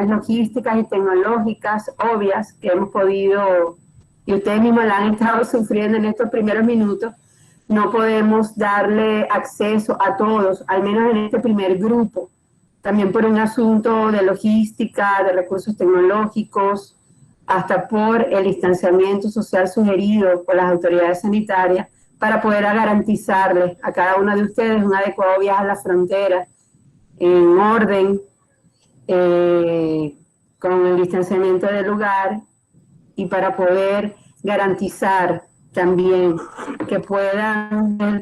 logísticas y tecnológicas obvias que hemos podido, y ustedes mismos la han estado sufriendo en estos primeros minutos, no podemos darle acceso a todos, al menos en este primer grupo, también por un asunto de logística, de recursos tecnológicos, hasta por el distanciamiento social sugerido por las autoridades sanitarias, para poder garantizarles a cada uno de ustedes un adecuado viaje a la frontera en orden, con el distanciamiento del lugar, y para poder garantizar también que puedan, desde el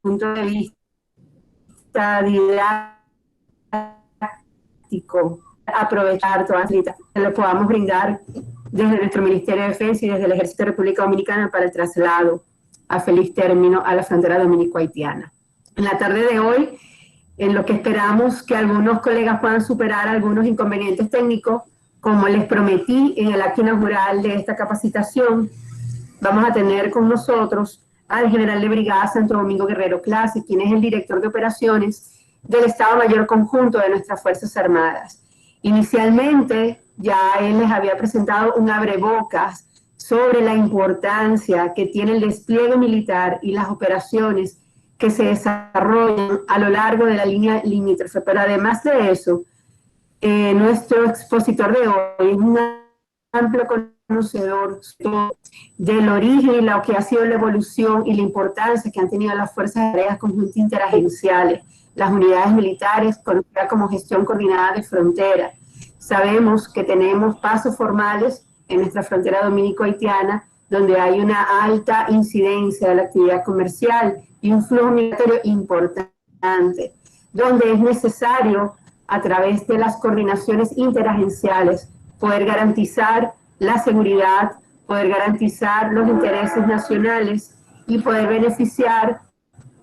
punto de vista didáctico, aprovechar todas las citas que lo podamos brindar desde nuestro Ministerio de Defensa y desde el Ejército de República Dominicana para el traslado a feliz término a la frontera dominico-haitiana. En la tarde de hoy, en lo que esperamos que algunos colegas puedan superar algunos inconvenientes técnicos, como les prometí en el acto inaugural de esta capacitación, vamos a tener con nosotros al general de brigada Santo Domingo Guerrero Clase, quien es el director de operaciones del Estado Mayor Conjunto de nuestras Fuerzas Armadas. Inicialmente, ya él les había presentado un abrebocas sobre la importancia que tiene el despliegue militar y las operaciones que se desarrollan a lo largo de la línea limítrofe. Pero además de eso, nuestro expositor de hoy es un amplio conocedor del origen y lo que ha sido la evolución y la importancia que han tenido las Fuerzas Aéreas Conjuntas Interagenciales, las unidades militares conocidas como gestión coordinada de frontera. Sabemos que tenemos pasos formales en nuestra frontera dominico-haitiana, donde hay una alta incidencia de la actividad comercial y un flujo migratorio importante, donde es necesario, a través de las coordinaciones interagenciales, poder garantizar la seguridad, poder garantizar los intereses nacionales y poder beneficiar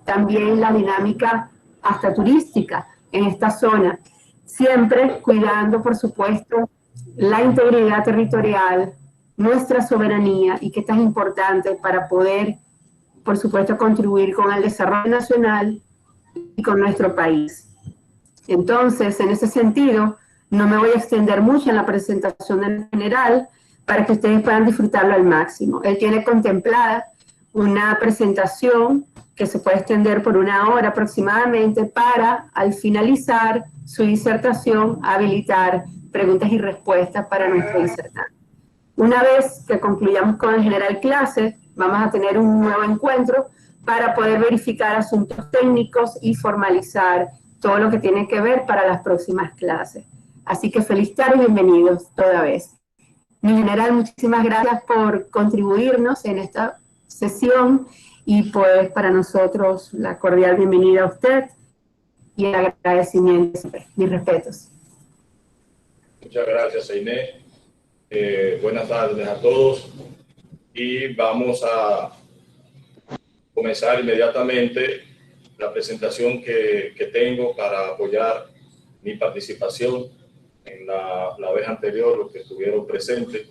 también la dinámica hasta turística en esta zona, siempre cuidando, por supuesto, la integridad territorial, nuestra soberanía, y que es tan importante para poder, por supuesto, contribuir con el desarrollo nacional y con nuestro país. Entonces, en ese sentido, no me voy a extender mucho en la presentación del general para que ustedes puedan disfrutarlo al máximo. Él tiene contemplada una presentación que se puede extender por 1 hora aproximadamente para, al finalizar su disertación, habilitar preguntas y respuestas para nuestro disertante. Una vez que concluyamos con el general Clase, vamos a tener un nuevo encuentro para poder verificar asuntos técnicos y formalizar todo lo que tiene que ver para las próximas clases. Así que feliz tarde y bienvenidos toda vez. Mi general, muchísimas gracias por contribuirnos en esta sesión, y pues para nosotros la cordial bienvenida a usted y el agradecimiento, mis respetos. Muchas gracias, Inés. Buenas tardes a todos, y vamos a comenzar inmediatamente la presentación que tengo para apoyar mi participación. En la vez anterior, los que estuvieron presentes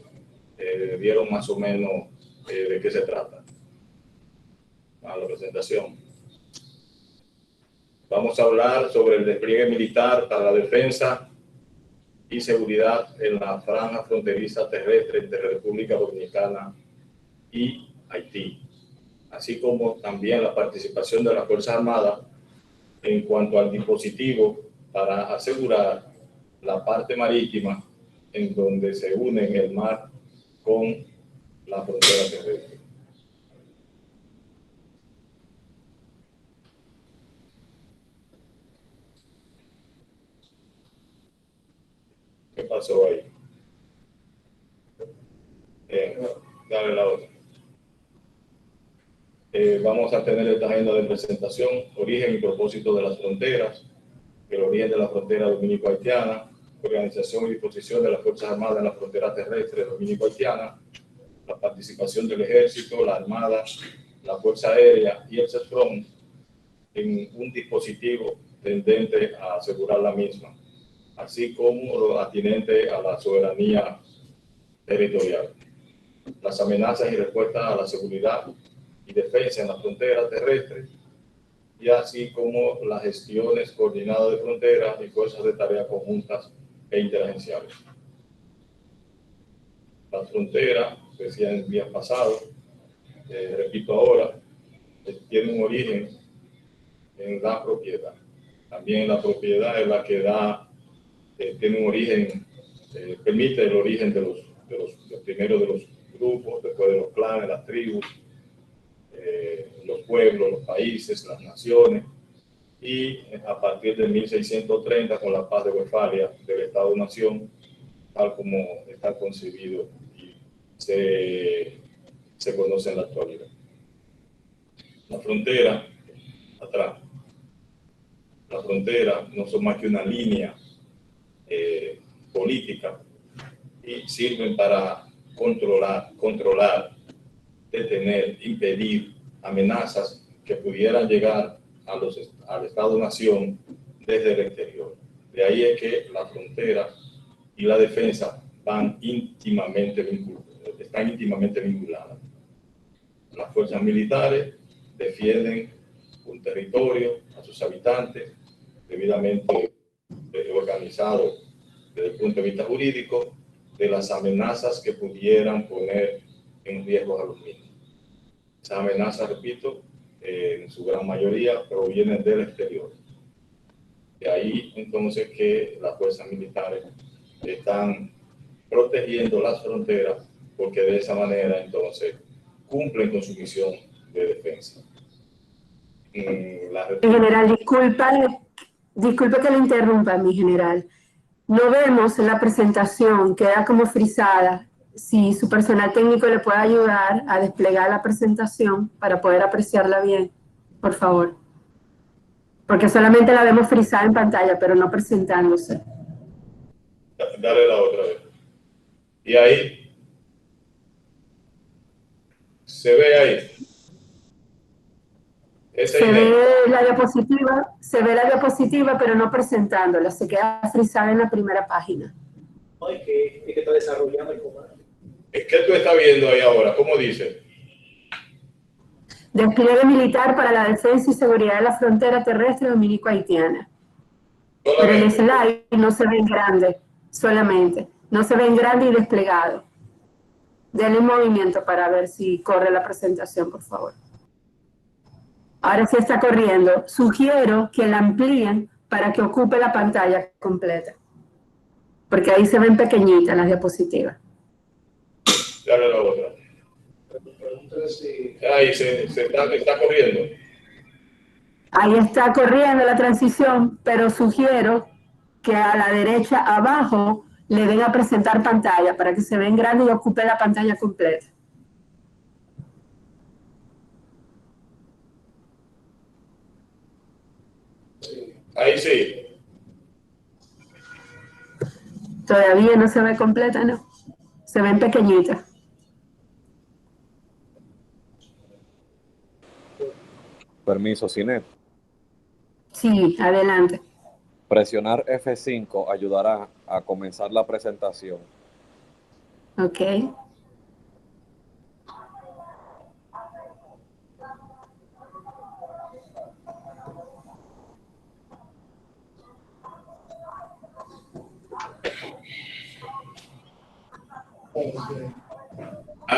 vieron más o menos de qué se trata. A la presentación. Vamos a hablar sobre el despliegue militar para la defensa y seguridad en la franja fronteriza terrestre entre República Dominicana y Haití, así como también la participación de las Fuerzas Armadas en cuanto al dispositivo para asegurar la parte marítima en donde se unen el mar con la frontera terrestre. ¿Qué pasó ahí? Dale la otra. Vamos a tener esta agenda de presentación: origen y propósito de las fronteras, el origen de la frontera dominico-haitiana, organización y disposición de las Fuerzas Armadas en la frontera terrestre dominico-haitiana, la participación del Ejército, la Armada, la Fuerza Aérea y el CESFRON en un dispositivo tendente a asegurar la misma, así como lo atinente a la soberanía territorial, las amenazas y respuestas a la seguridad y defensa en la frontera terrestre, y así como las gestiones coordinadas de fronteras y fuerzas de tareas conjuntas e interagenciales. La frontera, decía en días pasados, repito ahora, tiene un origen en la propiedad. También la propiedad es la que da, tiene un origen, permite el origen primero de los grupos, después de los clanes, las tribus, los pueblos, los países, las naciones, y a partir de 1630, con la paz de Westfalia, del Estado-Nación, tal como está concebido y se conoce en la actualidad. La frontera, atrás, la frontera no son más que una línea política y sirven para controlar, detener, impedir amenazas que pudieran llegar al Estado-Nación desde el exterior. De ahí es que la frontera y la defensa están íntimamente vinculadas. Las fuerzas militares defienden un territorio a sus habitantes debidamente organizado desde el punto de vista jurídico de las amenazas que pudieran poner en riesgo a los mismos. Esas amenazas, repito, en su gran mayoría provienen del exterior. De ahí entonces que las fuerzas militares están protegiendo las fronteras, porque de esa manera entonces cumplen con su misión de defensa. General, disculpe que le interrumpa, mi general. No vemos la presentación, queda como frisada. Si su personal técnico le puede ayudar a desplegar la presentación para poder apreciarla bien, por favor. Porque solamente la vemos frisada en pantalla, pero no presentándose. Dale la otra vez. Y ahí, se ve ahí. Se ve la diapositiva, pero no presentándola. Se queda frisada en la primera página. No, es que está desarrollando el comando. ¿Qué tú estás viendo ahí ahora? ¿Cómo dice? Despliegue militar para la defensa y seguridad de la frontera terrestre dominico-haitiana. Pero el slide no se ve en grande, solamente. No se ve en grande y desplegado. Denle un movimiento para ver si corre la presentación, por favor. Ahora sí está corriendo. Sugiero que la amplíen para que ocupe la pantalla completa. Porque ahí se ven pequeñitas las diapositivas. Dale la otra. Ahí se está corriendo. Ahí está corriendo la transición, pero sugiero que a la derecha abajo le den a presentar pantalla para que se vea en grande y ocupe la pantalla completa. Ahí sí. Todavía no se ve completa, ¿no? Se ven pequeñitas. Permiso, Cinet. Sí, adelante. Presionar F5 ayudará a comenzar la presentación. Ok.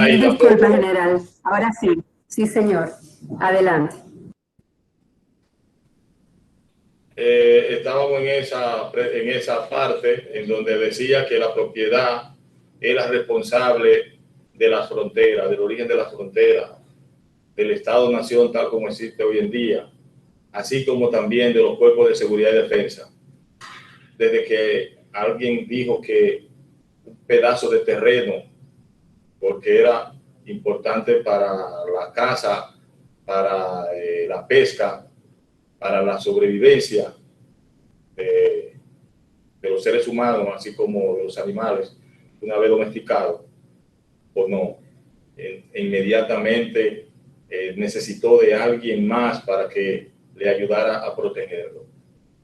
Disculpa, general. Ahora sí. Sí, señor. Adelante. Estábamos en esa parte en donde decía que la propiedad era responsable de las fronteras, del origen de la frontera, del Estado-Nación tal como existe hoy en día, así como también de los cuerpos de seguridad y defensa. Desde que alguien dijo que un pedazo de terreno, porque era importante para la caza, para la pesca, para la sobrevivencia de los seres humanos, así como de los animales, una vez domesticados o no, inmediatamente necesitó de alguien más para que le ayudara a protegerlo.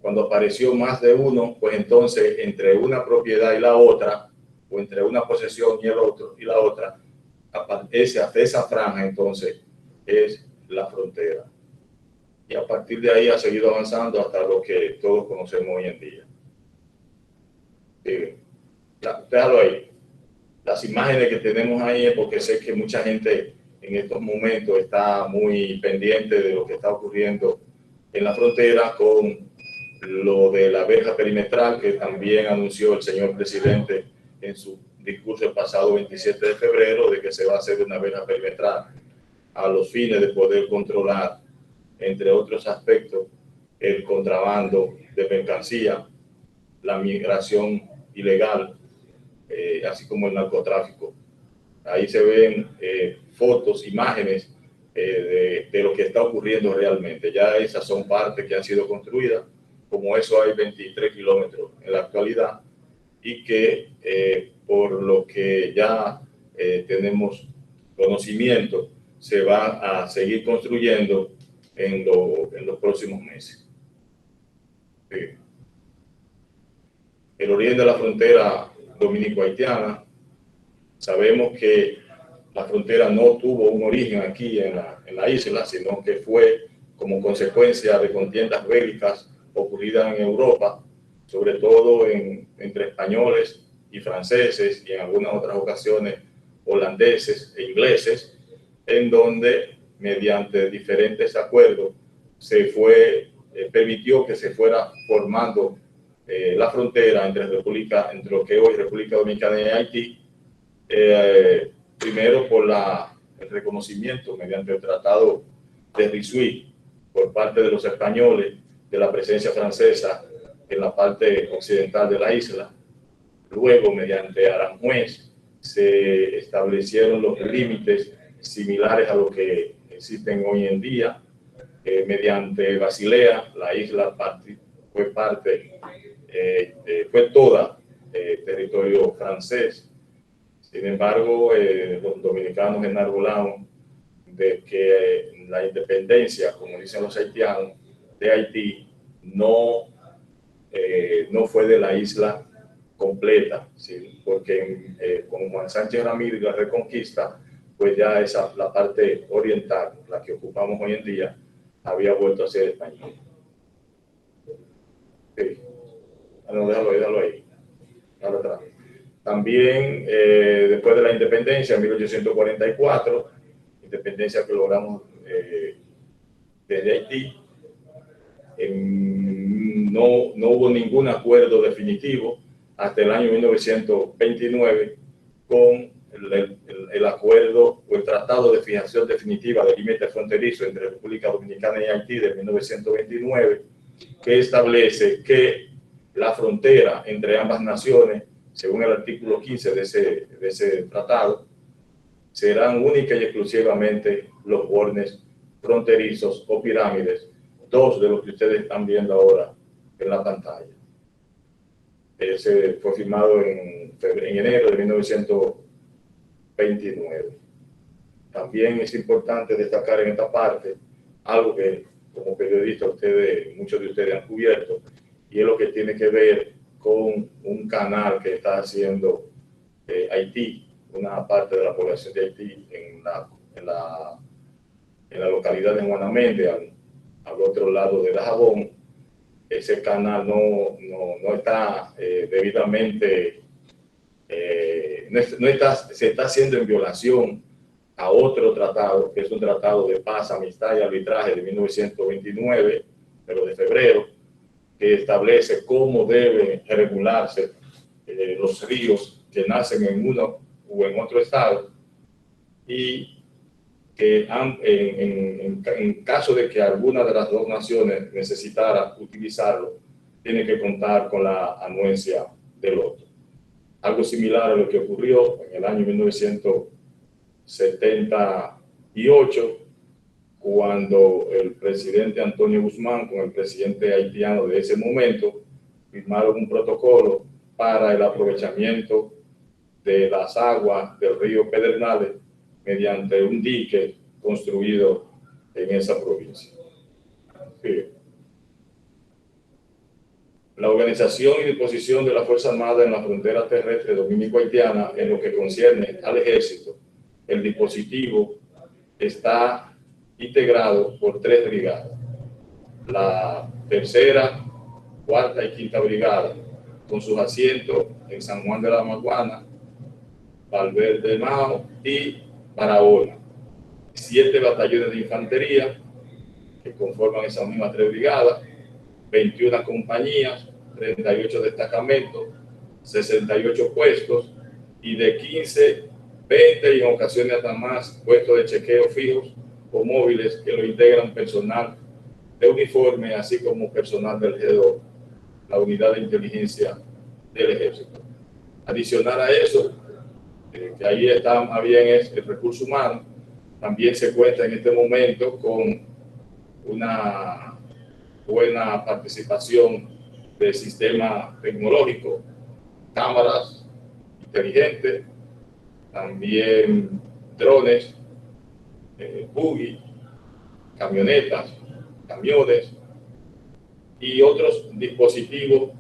Cuando apareció más de uno, pues entonces entre una propiedad y la otra, o entre una posesión y el otro y la otra, esa franja entonces es la frontera. Y a partir de ahí ha seguido avanzando hasta lo que todos conocemos hoy en día. Déjalo ahí. Las imágenes que tenemos ahí es porque sé que mucha gente en estos momentos está muy pendiente de lo que está ocurriendo en la frontera con lo de la verja perimetral que también anunció el señor presidente en su discurso el pasado 27 de febrero de que se va a hacer una verja perimetral a los fines de poder controlar, entre otros aspectos, el contrabando de mercancía, la migración ilegal, así como el narcotráfico. Ahí se ven fotos, imágenes de lo que está ocurriendo realmente. Ya esas son partes que han sido construidas, como eso hay 23 kilómetros en la actualidad y que por lo que ya tenemos conocimiento, se va a seguir construyendo en los próximos meses. Sí. El origen de la frontera dominico-haitiana, sabemos que la frontera no tuvo un origen aquí en la isla, sino que fue como consecuencia de contiendas bélicas ocurridas en Europa, sobre todo entre españoles y franceses y en algunas otras ocasiones holandeses e ingleses, en donde mediante diferentes acuerdos se permitió que se fuera formando la frontera entre lo que hoy República Dominicana y Haití, primero por el reconocimiento mediante el Tratado de Ryswick por parte de los españoles de la presencia francesa en la parte occidental de la isla. Luego, mediante Aranjuez, se establecieron los límites similares a los que existen hoy en día. Mediante Basilea, la isla fue toda territorio francés. Sin embargo, los dominicanos enarbolaron de que la independencia, como dicen los haitianos, de Haití no fue de la isla completa, ¿sí? Porque con Juan Sánchez Ramírez y la Reconquista, pues ya la parte oriental, la que ocupamos hoy en día, había vuelto a ser español. Sí. No, déjalo ahí. Déjalo atrás. También, después de la independencia, en 1844, independencia que logramos desde Haití, no hubo ningún acuerdo definitivo hasta el año 1929 con el acuerdo o el tratado de fijación definitiva del límite fronterizo entre República Dominicana y Haití de 1929, que establece que la frontera entre ambas naciones, según el artículo 15 de ese tratado, serán única y exclusivamente los bordes fronterizos o pirámides, dos de los que ustedes están viendo ahora en la pantalla. Ese fue firmado en enero de 1929. También es importante destacar en esta parte algo que como periodista muchos de ustedes han cubierto, y es lo que tiene que ver con un canal que está haciendo Haití, una parte de la población de Haití en la localidad de Juanamende, al otro lado de Dajabón. Ese canal no está debidamente, se está haciendo en violación a otro tratado, que es un tratado de paz, amistad y arbitraje de 1929, pero de febrero, que establece cómo deben regularse los ríos que nacen en uno o en otro estado, y que en caso de que alguna de las dos naciones necesitara utilizarlo, tiene que contar con la anuencia del otro. Algo similar a lo que ocurrió en el año 1978, cuando el presidente Antonio Guzmán con el presidente haitiano de ese momento firmaron un protocolo para el aprovechamiento de las aguas del río Pedernales mediante un dique construido en esa provincia. Sí. La organización y disposición de la Fuerza Armada en la frontera terrestre dominico-haitiana en lo que concierne al ejército, el dispositivo está integrado por 3 brigadas. La tercera, cuarta y quinta brigada con sus asientos en San Juan de la Maguana, Valverde Mao y Barahona. 7 batallones de infantería que conforman esas mismas 3 brigadas, 21 compañías, 38 destacamentos, 68 puestos y de 15, 20 y en ocasiones hasta más puestos de chequeo fijos o móviles que lo integran personal de uniforme, así como personal del G2, la unidad de inteligencia del ejército. Adicional a eso, que ahí está más bien es el recurso humano, también se cuenta en este momento con una buena participación del sistema tecnológico, cámaras inteligentes, también drones, buggy, camionetas, camiones y otros dispositivos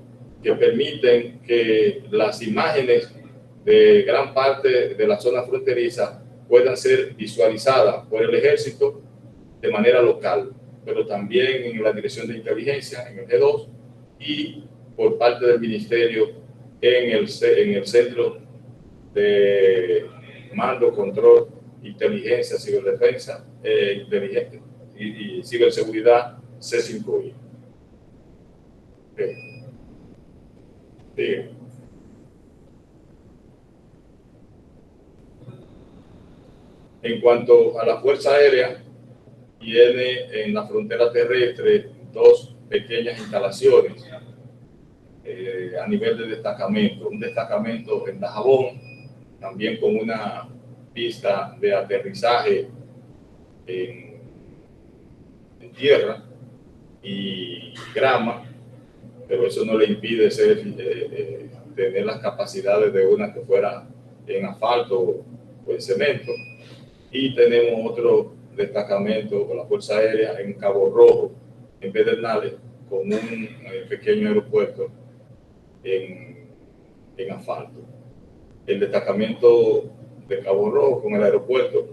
que permiten que las imágenes de gran parte de la zona fronteriza puedan ser visualizadas por el ejército de manera local, pero también en la Dirección de Inteligencia, en el G2, y por parte del Ministerio en el Centro de Mando, Control, Inteligencia, Ciberdefensa, Inteligente y Ciberseguridad, C5I. Bien. En cuanto a la Fuerza Aérea, tiene en la frontera terrestre 2 pequeñas instalaciones a nivel de destacamento. Un destacamento en Dajabón, también con una pista de aterrizaje en tierra y grama, pero eso no le impide tener las capacidades de una que fuera en asfalto o en cemento. Y tenemos otro destacamento con la Fuerza Aérea en Cabo Rojo, en Pedernales, con un pequeño aeropuerto en asfalto. El destacamento de Cabo Rojo con el aeropuerto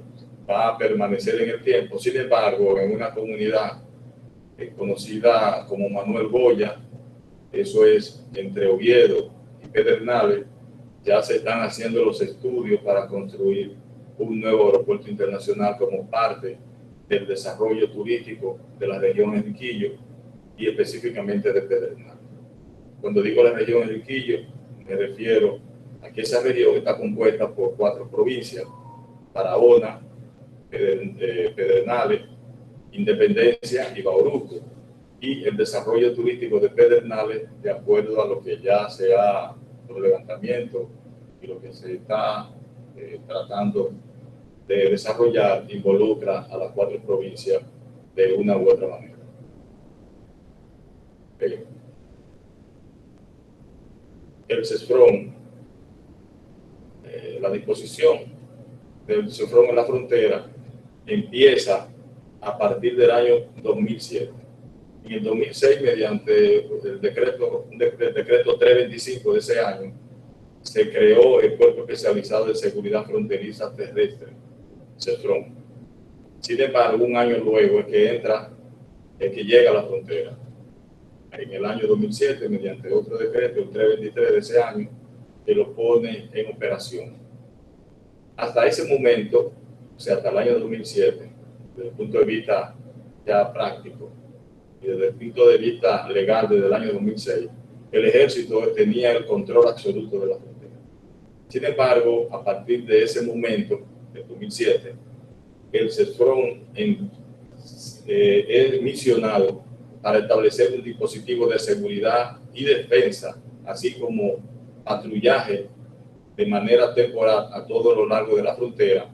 va a permanecer en el tiempo. Sin embargo, en una comunidad conocida como Manuel Goya, eso es entre Oviedo y Pedernales, ya se están haciendo los estudios para construir un nuevo aeropuerto internacional como parte del desarrollo turístico de la región Enriquillo y específicamente de Pedernales. Cuando digo la región Enriquillo, me refiero a que esa región está compuesta por 4 provincias: Barahona, Pedernales, Independencia y Bauruco. Y el desarrollo turístico de Pedernales, de acuerdo a lo que ya se ha, los levantamientos y lo que se está tratando de desarrollar, involucra a las 4 provincias de una u otra manera. El CESFRON, la disposición del CESFRON en la frontera empieza a partir del año 2007. En el 2006, mediante el decreto 325 de ese año, se creó el Cuerpo Especializado de Seguridad Fronteriza Terrestre, CESFRON. Sin embargo, un año luego es que llega a la frontera. En el año 2007, mediante otro decreto, el 323 de ese año, que lo pone en operación. Hasta ese momento, o sea, hasta el año 2007, desde el punto de vista ya práctico y desde el punto de vista legal, desde el año 2006, el ejército tenía el control absoluto de la frontera. Sin embargo, a partir de ese momento, del 2007, el CESFRON es misionado para establecer un dispositivo de seguridad y defensa, así como patrullaje de manera temporal a todo lo largo de la frontera,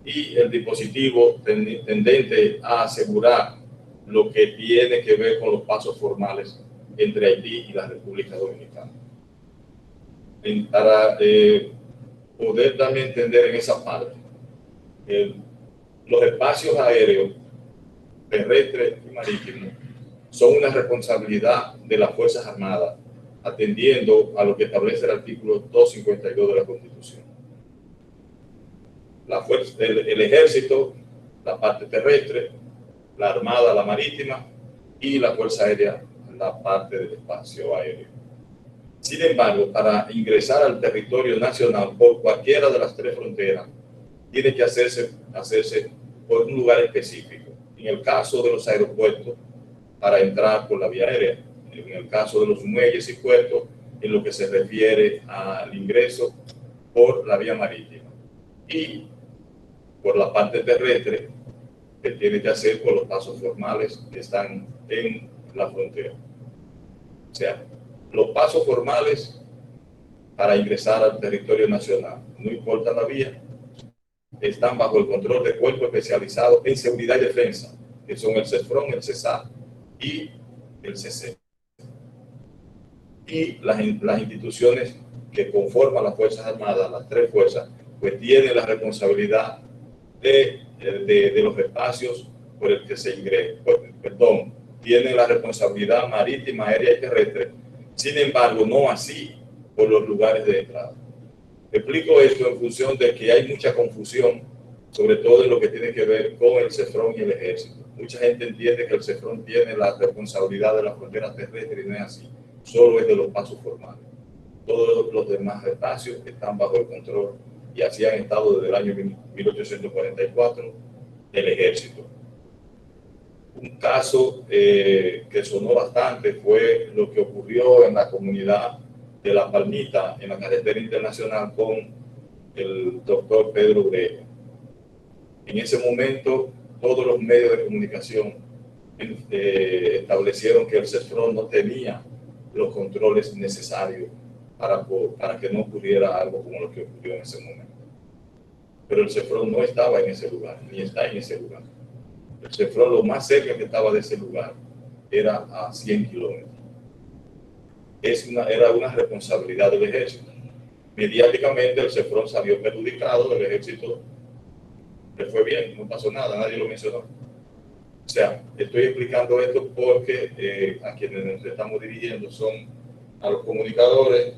y el dispositivo tendente a asegurar lo que tiene que ver con los pasos formales entre Haití y la República Dominicana. Para poder también entender en esa parte, los espacios aéreos, terrestres y marítimos son una responsabilidad de las Fuerzas Armadas, atendiendo a lo que establece el artículo 252 de la Constitución. El Ejército, la parte terrestre, la Armada, la marítima, y la Fuerza Aérea, la parte del espacio aéreo. Sin embargo, para ingresar al territorio nacional por cualquiera de las tres fronteras, tiene que hacerse por un lugar específico. En el caso de los aeropuertos, para entrar por la vía aérea. En el caso de los muelles y puertos, en lo que se refiere al ingreso por la vía marítima. Y por la parte terrestre, que tiene que hacer por los pasos formales que están en la frontera. O sea, los pasos formales para ingresar al territorio nacional, no importa la vía, están bajo el control de cuerpos especializados en seguridad y defensa, que son el CESFRON, el CESAR y el CC. Y las instituciones que conforman las Fuerzas Armadas, las tres fuerzas, pues tienen la responsabilidad de los espacios por el que se ingresa, tienen la responsabilidad marítima, aérea y terrestre. Sin embargo, no así por los lugares de entrada. Explico esto en función de que hay mucha confusión, sobre todo en lo que tiene que ver con el CESFRON y el Ejército. Mucha gente entiende que el CESFRON tiene la responsabilidad de las fronteras terrestres y no es así. Solo es de los pasos formales. Todos los demás espacios están bajo el control y así han estado desde el año 1844 del Ejército. Un caso que sonó bastante fue lo que ocurrió en la comunidad de La Palmita, en la carretera internacional, con el doctor Pedro Ureña. En ese momento, todos los medios de comunicación establecieron que el CESFRON no tenía los controles necesarios para que no ocurriera algo como lo que ocurrió en ese momento. Pero el CESFRON no estaba en ese lugar, ni está en ese lugar. El CESFRON, lo más cerca que estaba de ese lugar, era a 100 kilómetros. Era una responsabilidad del Ejército. Mediáticamente el CESFRON salió perjudicado, el Ejército le fue bien, no pasó nada, nadie lo mencionó. O sea, estoy explicando esto porque a quienes nos estamos dirigiendo son a los comunicadores,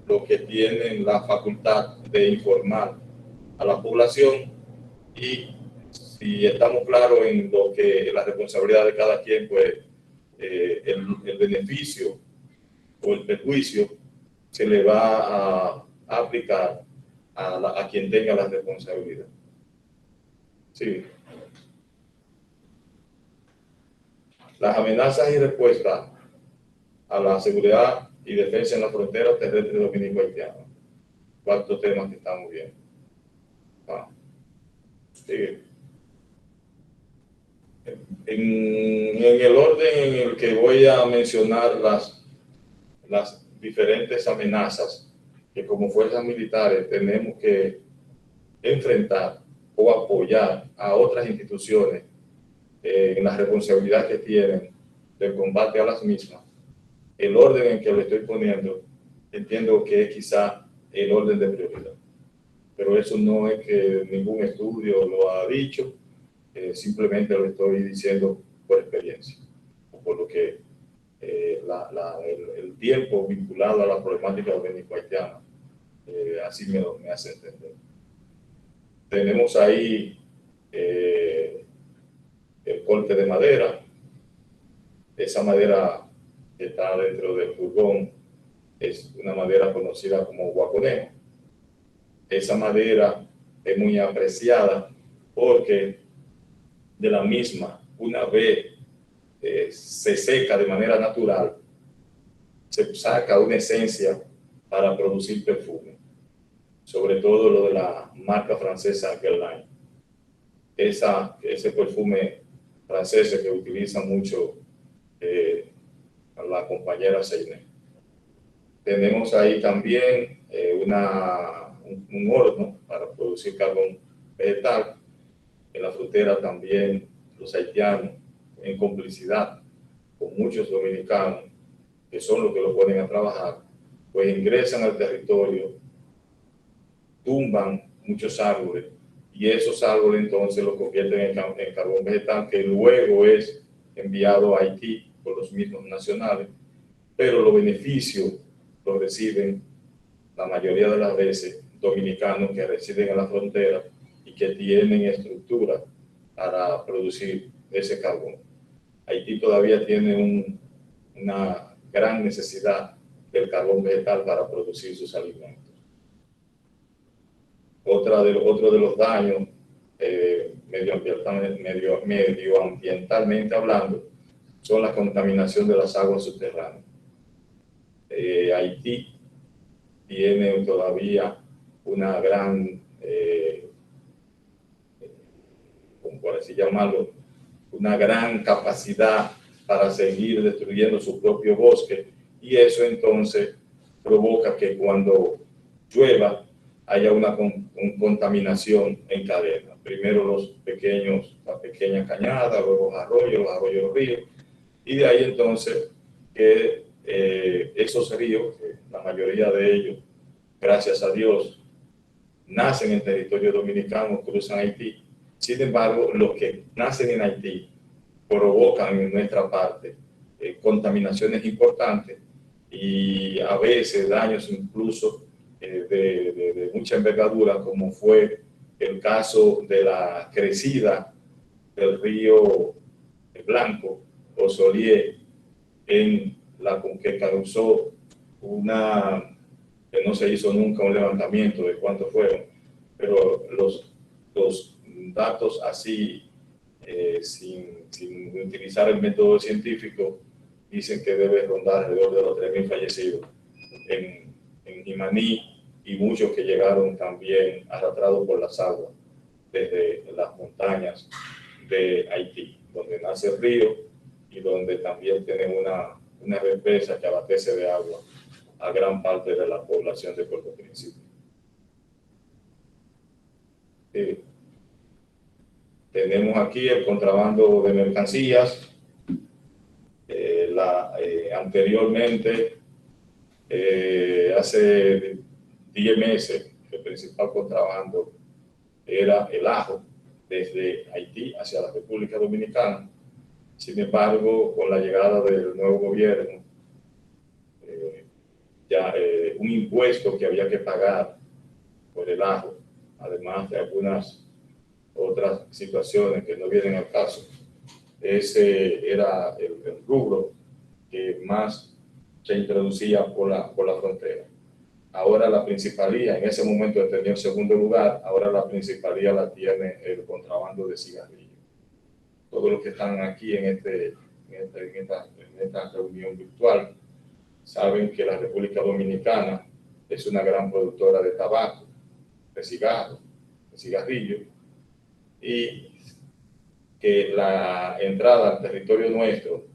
los que tienen la facultad de informar a la población, y si estamos claros en lo que la responsabilidad de cada quien, pues el beneficio o el perjuicio se le va a aplicar a quien tenga la responsabilidad. Sí. Las amenazas y respuestas a la seguridad y defensa en la frontera terrestre dominico-haitiana. Cuatro temas que estamos viendo. Sí. En el orden en el que voy a mencionar las diferentes amenazas que como fuerzas militares tenemos que enfrentar o apoyar a otras instituciones en la responsabilidad que tienen del combate a las mismas, el orden en que lo estoy poniendo, entiendo que es quizá el orden de prioridad. Pero eso no es que ningún estudio lo ha dicho, simplemente lo estoy diciendo por experiencia, por lo que el tiempo vinculado a la problemática dominico-haitiana así me hace entender. Tenemos ahí el corte de madera. Esa madera que está dentro del furgón es una madera conocida como guaconejo. Esa madera es muy apreciada porque de la misma, una vez se seca de manera natural, se saca una esencia para producir perfume, sobre todo lo de la marca francesa Guerlain. Ese perfume francés que utiliza mucho la compañera Seiné. Tenemos ahí también un horno para producir carbón vegetal. En la frontera también los haitianos, en complicidad con muchos dominicanos, que son los que lo ponen a trabajar, pues ingresan al territorio, tumban muchos árboles, y esos árboles entonces los convierten en carbón vegetal, que luego es enviado a Haití por los mismos nacionales, pero los beneficios los reciben la mayoría de las veces dominicanos que residen en la frontera y que tienen estructura para producir ese carbón. Haití todavía tiene una gran necesidad del carbón vegetal para producir sus alimentos. Otro de los daños medioambientalmente hablando son la contaminación de las aguas subterráneas. Haití tiene todavía una gran, por así llamarlo, una gran capacidad para seguir destruyendo su propio bosque, y eso entonces provoca que cuando llueva haya una contaminación en cadena. Primero las pequeñas cañadas, luego los arroyos, los ríos, y de ahí entonces que esos ríos, la mayoría de ellos, gracias a Dios, nacen en territorio dominicano, cruzan Haití. Sin embargo, los que nacen en Haití provocan en nuestra parte contaminaciones importantes y a veces daños incluso de mucha envergadura, como fue el caso de la crecida del río Blanco o Solier, que causó que no se hizo nunca un levantamiento de cuántos fueron, pero los datos así, sin utilizar el método científico, dicen que debe rondar alrededor de los 3.000 fallecidos en Jimaní, y muchos que llegaron también arrastrados por las aguas desde las montañas de Haití, donde nace el río y donde también tienen una represa que abastece de agua a gran parte de la población de Puerto Príncipe. Tenemos aquí el contrabando de mercancías. Anteriormente, hace 10 meses, el principal contrabando era el ajo desde Haití hacia la República Dominicana. Sin embargo, con la llegada del nuevo gobierno, un impuesto que había que pagar por el ajo, además de algunas otras situaciones que no vienen al caso, ese era el rubro que más se introducía por la frontera. Ahora la principalía, en ese momento tenía el segundo lugar, ahora la principalía la tiene el contrabando de cigarrillos. Todos los que están aquí en esta reunión virtual saben que la República Dominicana es una gran productora de tabaco, de cigarros, de cigarrillos, y que la entrada al territorio nuestro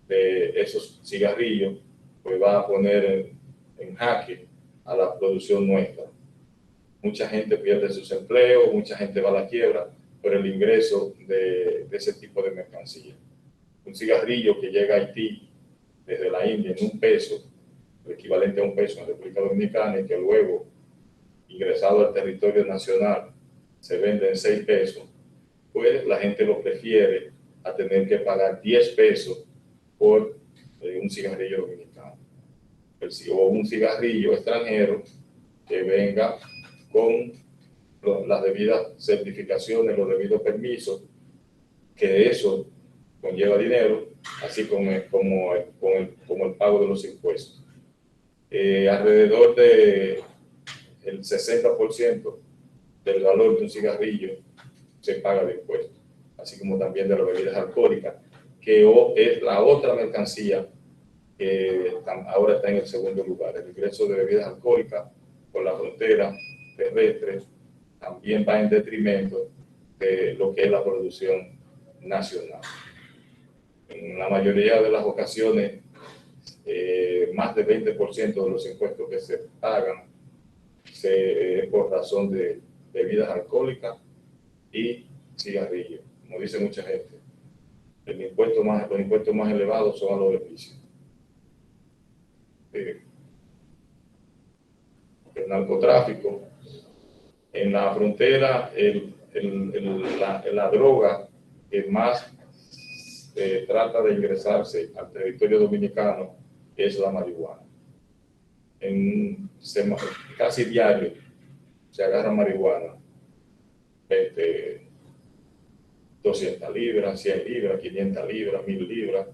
de esos cigarrillos pues va a poner en jaque a la producción nuestra. Mucha gente pierde sus empleos, mucha gente va a la quiebra por el ingreso de ese tipo de mercancía. Un cigarrillo que llega a Haití desde la India en $1, el equivalente a $1 en la República Dominicana, y que luego, ingresado al territorio nacional, se vende en $6, pues la gente lo prefiere a tener que pagar $10 por un cigarrillo dominicano. O un cigarrillo extranjero que venga con las debidas certificaciones, los debidos permisos, que eso conlleva dinero, así como el pago de los impuestos. Alrededor del 60% del valor de un cigarrillo se paga de impuestos, así como también de las bebidas alcohólicas, que es la otra mercancía que ahora está en el segundo lugar. El ingreso de bebidas alcohólicas por la frontera terrestre también va en detrimento de lo que es la producción nacional. En la mayoría de las ocasiones, más del 20% de los impuestos que se pagan es por razón de bebidas alcohólicas y cigarrillos. Como dice mucha gente, los impuestos más elevados son a los de vicio. El narcotráfico. En la frontera, la droga que más trata de ingresarse al territorio dominicano es la marihuana. Casi diario se agarra marihuana, 200 libras, 100 libras, 500 libras, 1000 libras,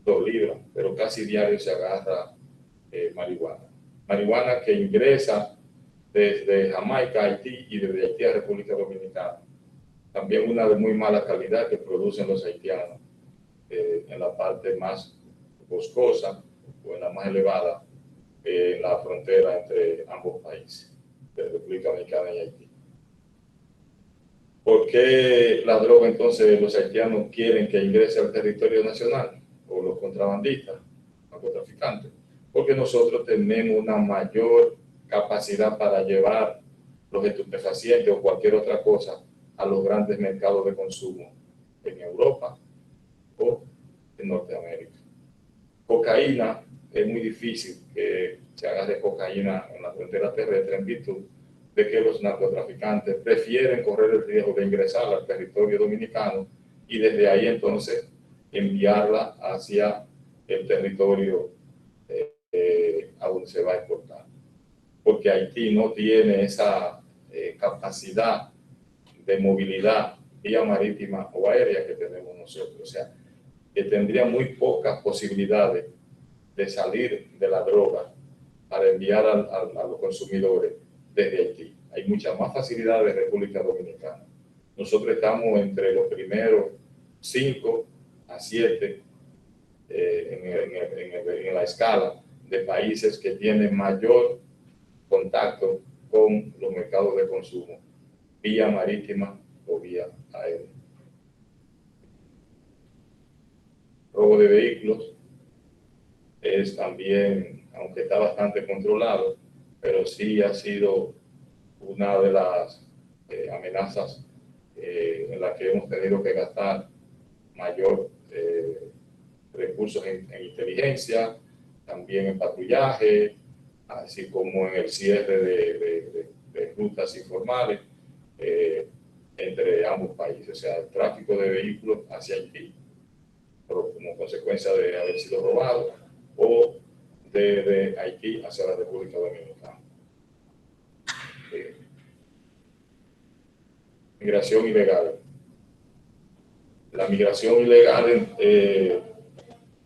2 libras, pero casi diario se agarra marihuana. Marihuana que ingresa desde Jamaica a Haití y desde Haití a República Dominicana. También una de muy mala calidad que producen los haitianos en la parte más boscosa o en la más elevada en la frontera entre ambos países, de República Dominicana y Haití. ¿Por qué la droga entonces los haitianos quieren que ingrese al territorio nacional? O los contrabandistas, narcotraficantes. Porque nosotros tenemos una mayor capacidad para llevar los estupefacientes o cualquier otra cosa a los grandes mercados de consumo en Europa o en Norteamérica. Cocaína, es muy difícil que se agarre cocaína en la frontera terrestre en virtud de que los narcotraficantes prefieren correr el riesgo de ingresar al territorio dominicano y desde ahí entonces enviarla hacia el territorio a donde se va a exportar. Porque Haití no tiene esa capacidad de movilidad vía marítima o aérea que tenemos nosotros. O sea, que tendría muy pocas posibilidades de salir de la droga para enviar a los consumidores desde Haití. Hay muchas más facilidades de República Dominicana. Nosotros estamos entre los primeros 5 a 7 en la escala de países que tienen mayor contacto con los mercados de consumo, vía marítima o vía aérea. Robo de vehículos es también, aunque está bastante controlado, pero sí ha sido una de las amenazas en las que hemos tenido que gastar mayor recursos en inteligencia, también en patrullaje, así como en el cierre de rutas informales entre ambos países, o sea, el tráfico de vehículos hacia Haití, pero como consecuencia de haber sido robado, o de Haití hacia la República Dominicana. Migración ilegal. La migración ilegal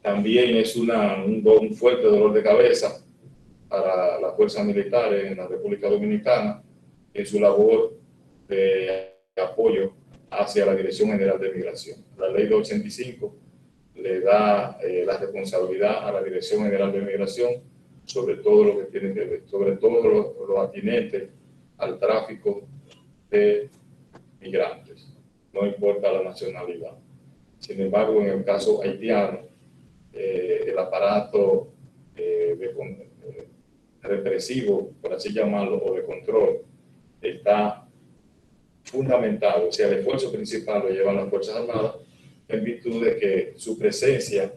también es un fuerte dolor de cabeza para las fuerzas militares en la República Dominicana en su labor de apoyo hacia la Dirección General de Migración. La Ley 285 le da la responsabilidad a la Dirección General de Migración sobre todo lo que tiene que ver, sobre todo lo atinente al tráfico de migrantes, no importa la nacionalidad. Sin embargo, en el caso haitiano, el aparato represivo, por así llamarlo, o de control, está fundamentado, o sea, el esfuerzo principal lo llevan las Fuerzas Armadas en virtud de que su presencia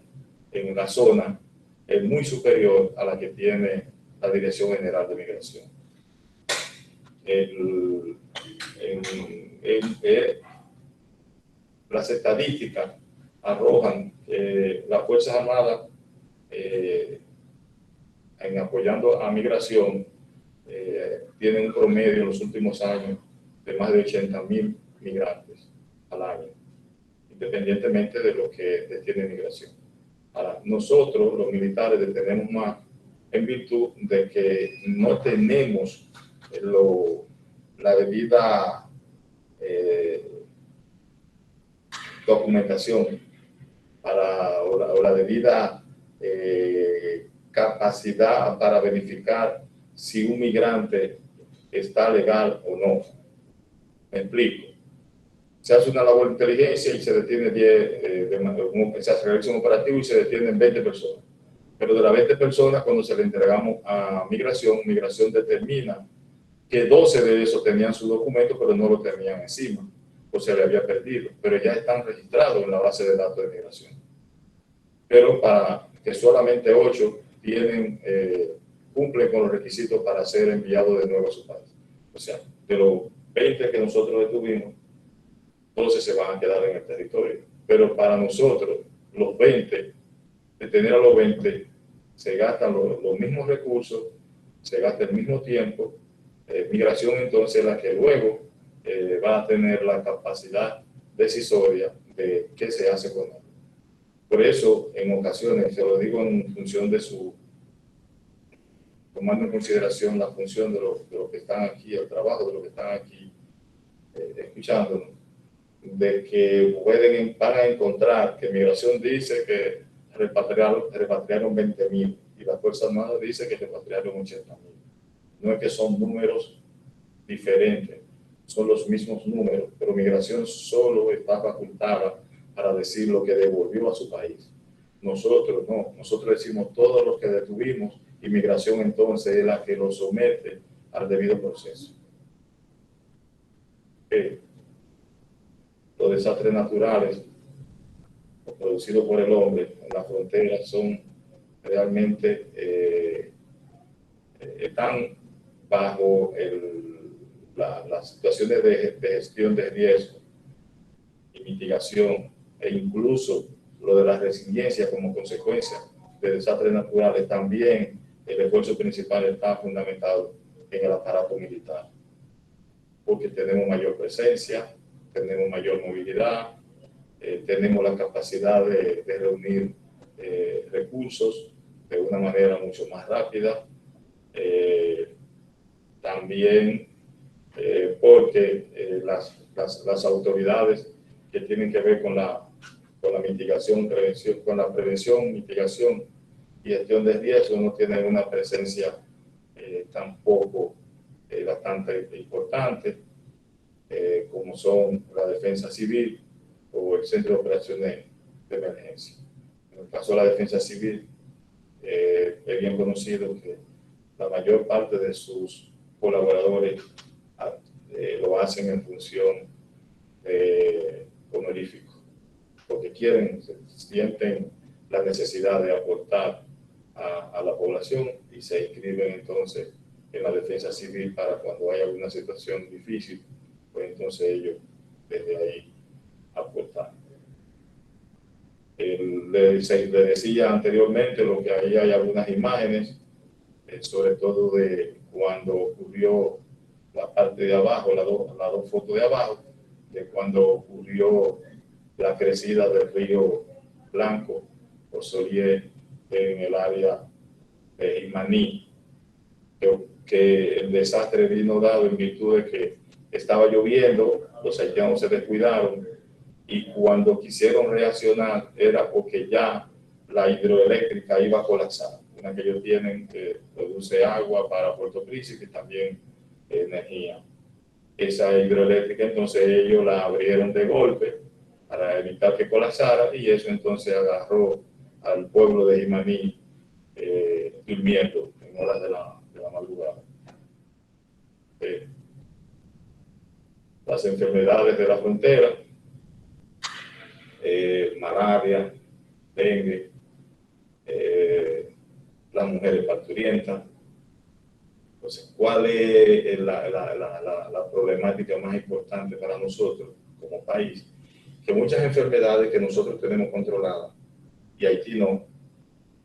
en la zona es muy superior a la que tiene la Dirección General de Migración. Las estadísticas arrojan que las Fuerzas Armadas, en apoyando a migración, tienen un promedio en los últimos años de más de 80.000 migrantes al año, independientemente de lo que detiene migración. Ahora, nosotros, los militares, detenemos más en virtud de que no tenemos la debida documentación o la debida capacidad para verificar si un migrante está legal o no. Me explico. Se hace una labor de inteligencia y se detiene 10, se realiza un operativo y se detienen 20 personas. Pero de las 20 personas, cuando se le entregamos a migración determina que 12 de esos tenían su documento, pero no lo tenían encima, o se le había perdido, pero ya están registrados en la base de datos de migración. Pero para que solamente 8 cumplen con los requisitos para ser enviados de nuevo a su país. O sea, de los 20 que nosotros detuvimos, 12 se van a quedar en el territorio. Pero para nosotros, los 20, detener a los 20, se gastan los mismos recursos, se gasta el mismo tiempo. Migración entonces es la que luego va a tener la capacidad decisoria de qué se hace con él. Por eso, en ocasiones, se lo digo en función de su tomando en consideración la función de los que están aquí, el trabajo de los que están aquí escuchándonos, de que van a encontrar que Migración dice que repatriaron 20.000 y la Fuerza Armada dice que repatriaron 80.000. No es que son números diferentes, son los mismos números, pero Migración solo está facultada para decir lo que devolvió a su país. Nosotros no, nosotros decimos todos los que detuvimos y Migración entonces es la que los somete al debido proceso. Los desastres naturales producidos por el hombre en la frontera son realmente están bajo las situaciones de gestión de riesgo y mitigación, e incluso lo de la resiliencia como consecuencia de desastres naturales. También el esfuerzo principal está fundamentado en el aparato militar, porque tenemos mayor presencia, tenemos mayor movilidad, tenemos la capacidad de reunir recursos de una manera mucho más rápida. También porque las autoridades que tienen que ver con la mitigación, con la prevención, mitigación y gestión de riesgos no tienen una presencia tampoco bastante importante, como son la defensa civil o el centro de operaciones de emergencia. En el caso de la defensa civil, es bien conocido que la mayor parte de sus colaboradores lo hacen en función honorífico, porque sienten la necesidad de aportar a la población y se inscriben entonces en la defensa civil para cuando hay alguna situación difícil, pues entonces ellos desde ahí aportan. Le decía anteriormente lo que ahí hay algunas imágenes, sobre todo de cuando ocurrió la parte de abajo, las dos fotos de abajo, de cuando ocurrió la crecida del río Blanco o Solier en el área de Jimaní, que el desastre vino dado en virtud de que estaba lloviendo, los haitianos se descuidaron y cuando quisieron reaccionar era porque ya la hidroeléctrica iba a colapsar, una que ellos tienen que produce agua para Puerto Príncipe y también energía. Esa hidroeléctrica entonces ellos la abrieron de golpe para evitar que colapsara y eso entonces agarró al pueblo de Jimaní durmiendo en horas de la madrugada. Las enfermedades de la frontera, malaria, dengue, las mujeres parturientas. Entonces, ¿cuál es la problemática más importante para nosotros como país? Que muchas enfermedades que nosotros tenemos controladas y Haití no,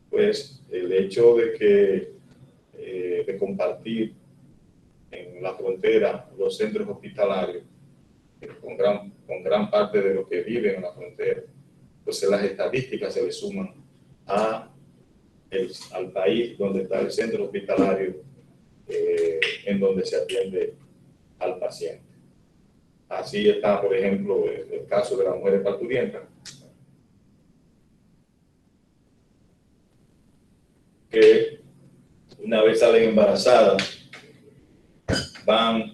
pues el hecho de que de compartir en la frontera los centros hospitalarios con gran parte de los que viven en la frontera, pues las estadísticas se le suman al país donde está el centro hospitalario en donde se atiende al paciente. Así está, por ejemplo, el caso de las mujeres parturientas, que una vez salen embarazadas,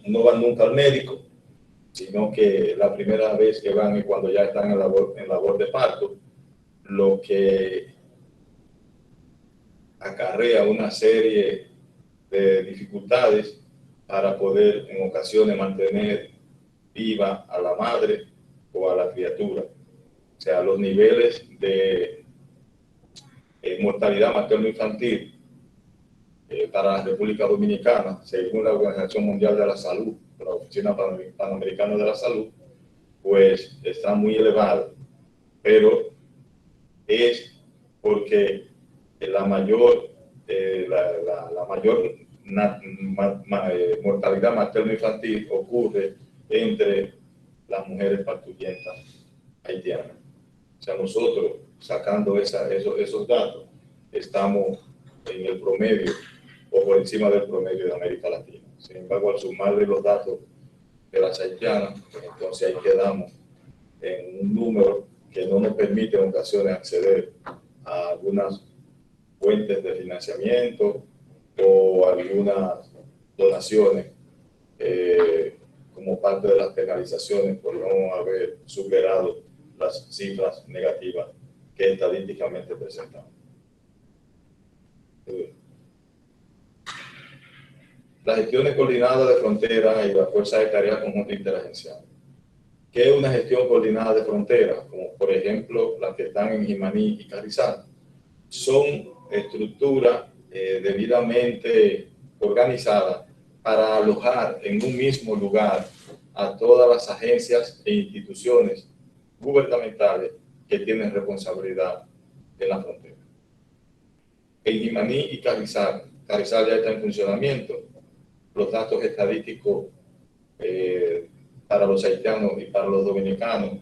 no van nunca al médico, sino que la primera vez que van es cuando ya están en labor de parto, lo que acarrea una serie de dificultades para poder en ocasiones mantener viva a la madre o a la criatura. O sea, los niveles de mortalidad materno-infantil para la República Dominicana, según la Organización Mundial de la Salud, la Oficina Panamericana de la Salud, pues está muy elevado, pero es porque la mayor mortalidad materno-infantil ocurre entre las mujeres parturientas haitianas. O sea, nosotros, sacando esos datos, estamos en el promedio o por encima del promedio de América Latina. Sin embargo, al sumarle los datos de las haitianas, pues entonces ahí quedamos en un número que no nos permite en ocasiones acceder a algunas fuentes de financiamiento o algunas donaciones como parte de las penalizaciones por no haber superado las cifras negativas que estadísticamente presentamos. Las gestiones coordinadas de frontera y la Fuerza de Tarea Conjunta Interagencial. ¿Qué es una gestión coordinada de frontera? Como por ejemplo las que están en Jimaní y Carrizal. Son estructuras debidamente organizadas para alojar en un mismo lugar a todas las agencias e instituciones gubernamentales que tienen responsabilidad en la frontera. En Jimaní y Carrizal ya está en funcionamiento. Los datos estadísticos para los haitianos y para los dominicanos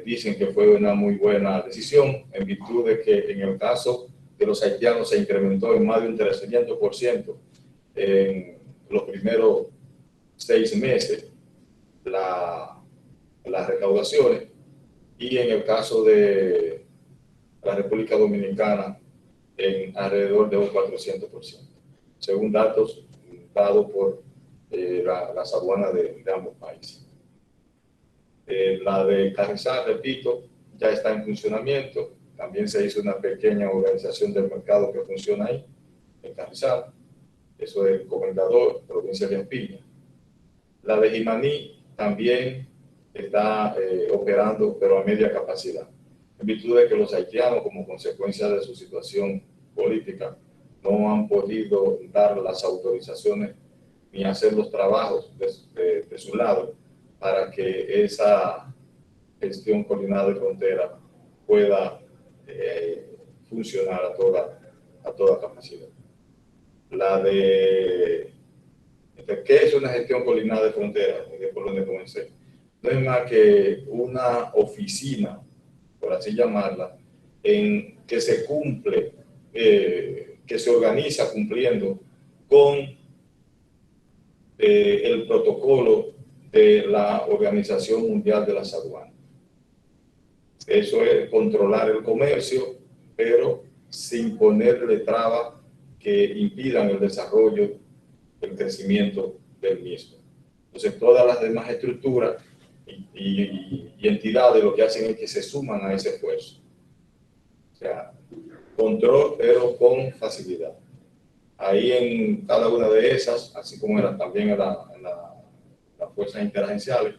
dicen que fue una muy buena decisión, en virtud de que en el caso de los haitianos se incrementó en más de un 300% en los primeros 6 meses las recaudaciones, y en el caso de la República Dominicana en alrededor de un 400%, según datos dados por las aduanas de ambos países. La de Carrizal, repito, ya está en funcionamiento. También se hizo una pequeña organización del mercado que funciona ahí, en Carrizal. Eso es el Comendador, provincia de Espiña. La de Jimaní también está operando, pero a media capacidad, en virtud de que los haitianos, como consecuencia de su situación política, no han podido dar las autorizaciones ni hacer los trabajos de su lado para que esa gestión coordinada de frontera pueda funcionar a toda capacidad. ¿Qué es una gestión coordinada de frontera? Por donde comencé. No es más que una oficina, por así llamarla, en que se cumple, que se organiza cumpliendo con el protocolo de la Organización Mundial de las Aduanas. Eso es controlar el comercio, pero sin ponerle trabas que impidan el desarrollo, el crecimiento del mismo. Entonces, todas las demás estructuras y entidades lo que hacen es que se suman a ese esfuerzo. O sea, control, pero con facilidad. Ahí en cada una de esas, así como también en las fuerzas interagenciales,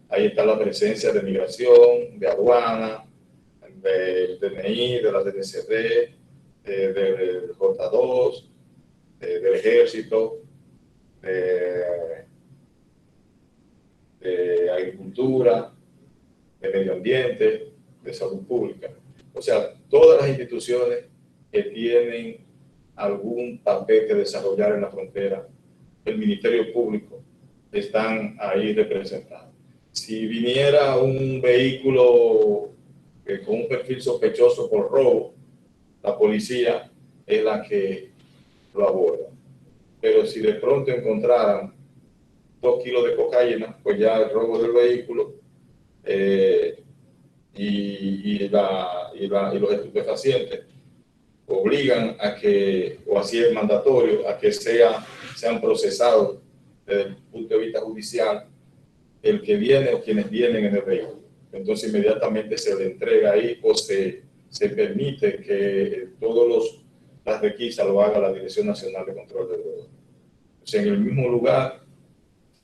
ahí está la presencia de migración, de aduana, del DNI, de la DNCD, del J2, del ejército, de agricultura, de medio ambiente, de salud pública. O sea, todas las instituciones que tienen algún papel que desarrollar en la frontera, el Ministerio Público, están ahí representados. Si viniera un vehículo con un perfil sospechoso por robo, la policía es la que lo aborda. Pero si de pronto encontraran 2 kilos de cocaína, pues ya el robo del vehículo y los estupefacientes obligan a que, o así es mandatorio, a que sean procesados desde el punto de vista judicial el que viene o quienes vienen en el vehículo. Entonces inmediatamente se le entrega ahí o se permite que todas las requisas lo haga la Dirección Nacional de Control de Drogas. O sea, en el mismo lugar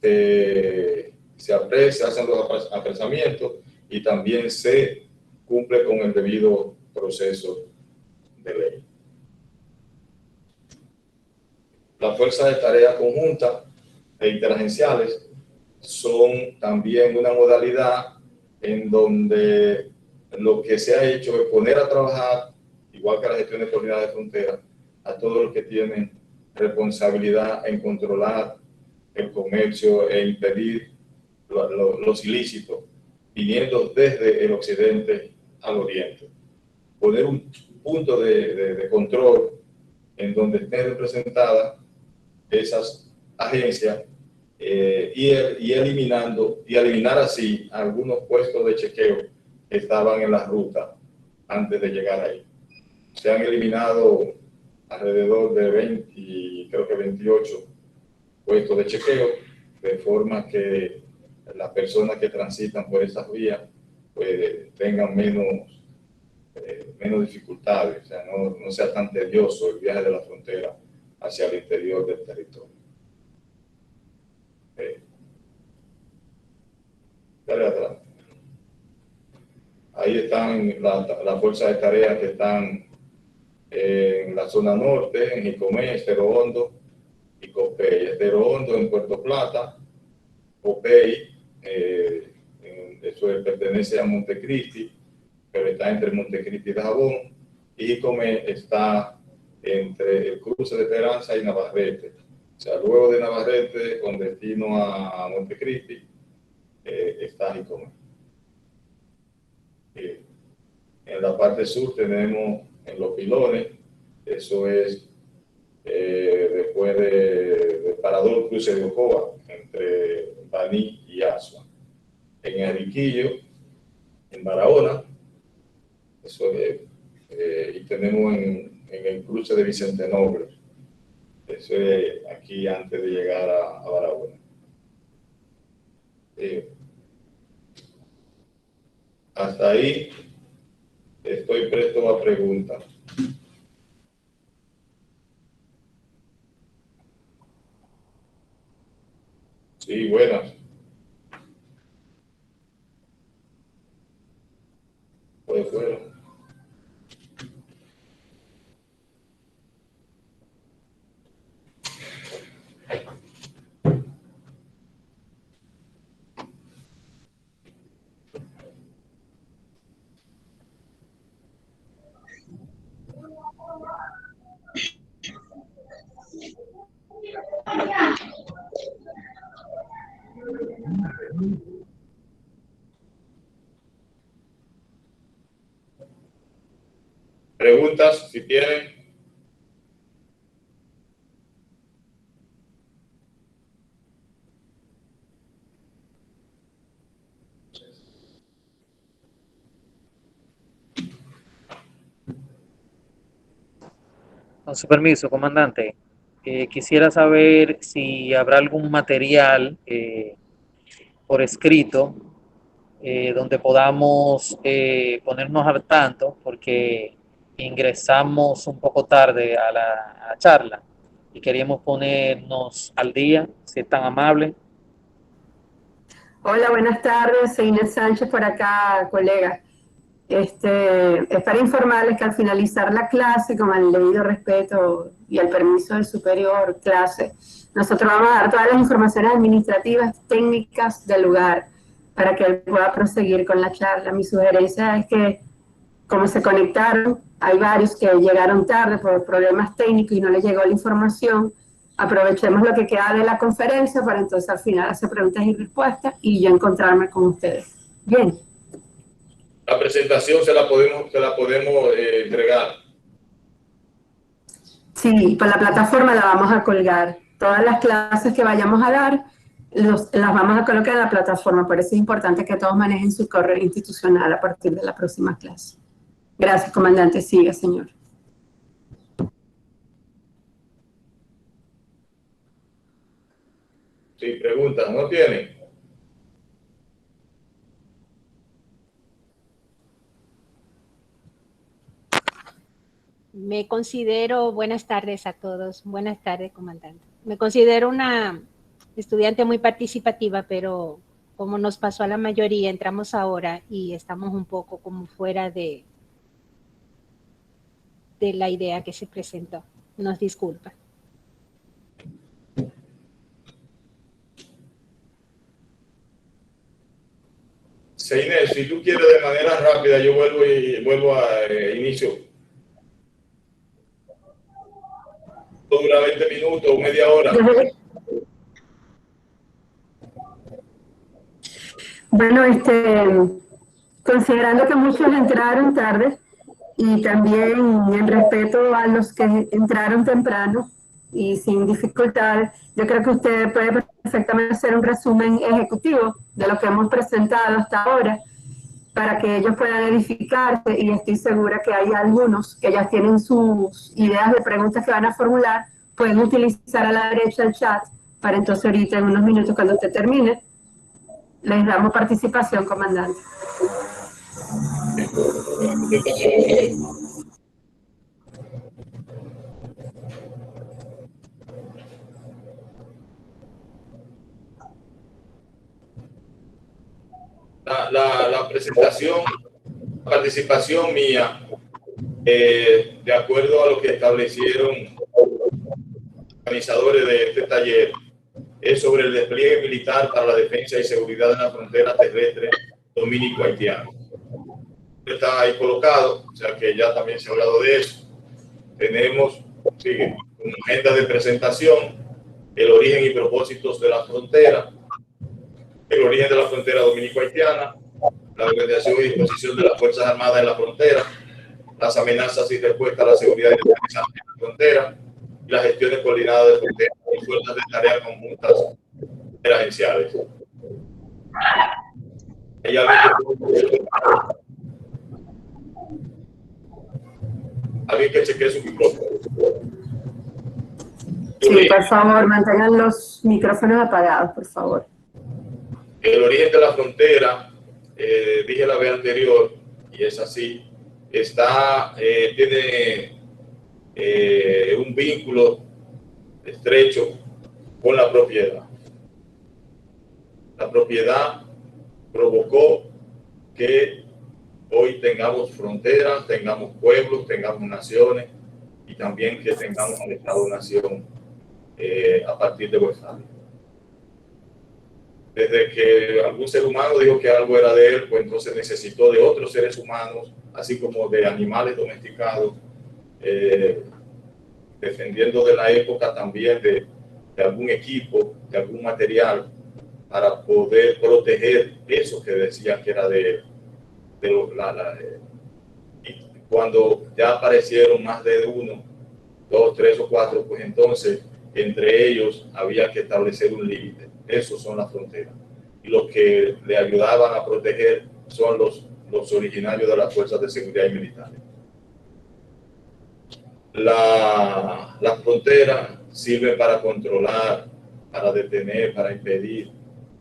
se hacen los apresamientos y también se cumple con el debido proceso de ley. Las fuerzas de tarea conjunta e interagenciales son también una modalidad en donde lo que se ha hecho es poner a trabajar, igual que las gestiones coordinadas de frontera, a todos los que tienen responsabilidad en controlar el comercio e impedir los ilícitos, viniendo desde el occidente al oriente. Poner un punto de control en donde estén representadas esas agencias y eliminar así algunos puestos de chequeo que estaban en la ruta antes de llegar ahí. Se han eliminado alrededor de 20, creo que 28 puestos de chequeo, de forma que las personas que transitan por esas vías pues, tengan menos dificultades, o sea, no sea tan tedioso el viaje de la frontera hacia el interior del territorio. Dale atrás. Ahí están las fuerzas de tarea que están en la zona norte, en Jicomé, Estero Hondo y Copey. Estero Hondo en Puerto Plata, Copey, eso pertenece a Montecristi, pero está entre Montecristi y Dajabón, y Jicomé está entre el cruce de Esperanza y Navarrete. O sea, luego de Navarrete, con destino a Montecristi, está Jicomé. En la parte sur tenemos en Los Pilones, eso es después de Parador Cruce de Ocoa, entre Baní y Asua. En Ariquillo, en Barahona, eso es, y tenemos en el cruce de Vicente Noble, eso es aquí antes de llegar a Barahona. Hasta ahí estoy presto a preguntas. Sí, buenas. Pues bueno. Preguntas, si tienen. Con su permiso, comandante, quisiera saber si habrá algún material por escrito donde podamos ponernos al tanto, porque ingresamos un poco tarde a la charla y queríamos ponernos al día, si es tan amable. Hola, buenas tardes. Soy Inés Sánchez por acá, colega. Es para informarles que al finalizar la clase, con el debido respeto y el permiso del superior clase, nosotros vamos a dar todas las informaciones administrativas, técnicas del lugar, para que él pueda proseguir con la charla. Mi sugerencia es que, como se conectaron, hay varios que llegaron tarde por problemas técnicos y no les llegó la información, aprovechemos lo que queda de la conferencia para entonces al final hacer preguntas y respuestas y yo encontrarme con ustedes. Bien. La presentación se la podemos entregar. Sí, por la plataforma la vamos a colgar. Todas las clases que vayamos a dar las vamos a colocar en la plataforma. Por eso es importante que todos manejen su correo institucional a partir de la próxima clase. Gracias, comandante. Siga, señor. Sí, preguntas, ¿no tienen? Me considero, buenas tardes a todos, buenas tardes, comandante. Me considero una estudiante muy participativa, pero como nos pasó a la mayoría, entramos ahora y estamos un poco como fuera de la idea que se presentó. Nos disculpa. Inés, si tú quieres de manera rápida, yo vuelvo a inicio. Dura 20 minutos, media hora. Bueno, considerando que muchos entraron tarde y también en respeto a los que entraron temprano y sin dificultad, yo creo que usted puede perfectamente hacer un resumen ejecutivo de lo que hemos presentado hasta ahora para que ellos puedan edificarse, y estoy segura que hay algunos que ya tienen sus ideas de preguntas que van a formular. Pueden utilizar a la derecha el chat para entonces ahorita en unos minutos cuando usted termine les damos participación, comandante. La presentación, la participación mía, de acuerdo a lo que establecieron organizadores de este taller, es sobre el despliegue militar para la defensa y seguridad de la frontera terrestre dominico-haitiana. Está ahí colocado, o sea que ya también se ha hablado de eso. Tenemos, sigue, una agenda de presentación, el origen y propósitos de la frontera, el origen de la frontera dominico-haitiana, la organización y disposición de las Fuerzas Armadas en la frontera, las amenazas y respuesta a la seguridad y defensa en la frontera, y las gestiones coordinadas de frontera y fuerzas de tareas conjuntas interagenciales. ¿Hay alguien que chequee su micrófono? Sí, por favor, mantengan los micrófonos apagados, por favor. El origen de la frontera, dije la vez anterior, y es así, tiene un vínculo estrecho con la propiedad. La propiedad provocó que hoy tengamos fronteras, tengamos pueblos, tengamos naciones, y también que tengamos un Estado-nación a partir de Westfalia. Desde que algún ser humano dijo que algo era de él, pues entonces necesitó de otros seres humanos, así como de animales domesticados, defendiendo de la época también de algún equipo, de algún material, para poder proteger eso que decían que era de él. Y cuando ya aparecieron más de uno, 2, 3 o 4, pues entonces entre ellos había que establecer un límite. Esos son las fronteras. Y los que le ayudaban a proteger son los originarios de las fuerzas de seguridad y militares. La frontera sirve para controlar, para detener, para impedir,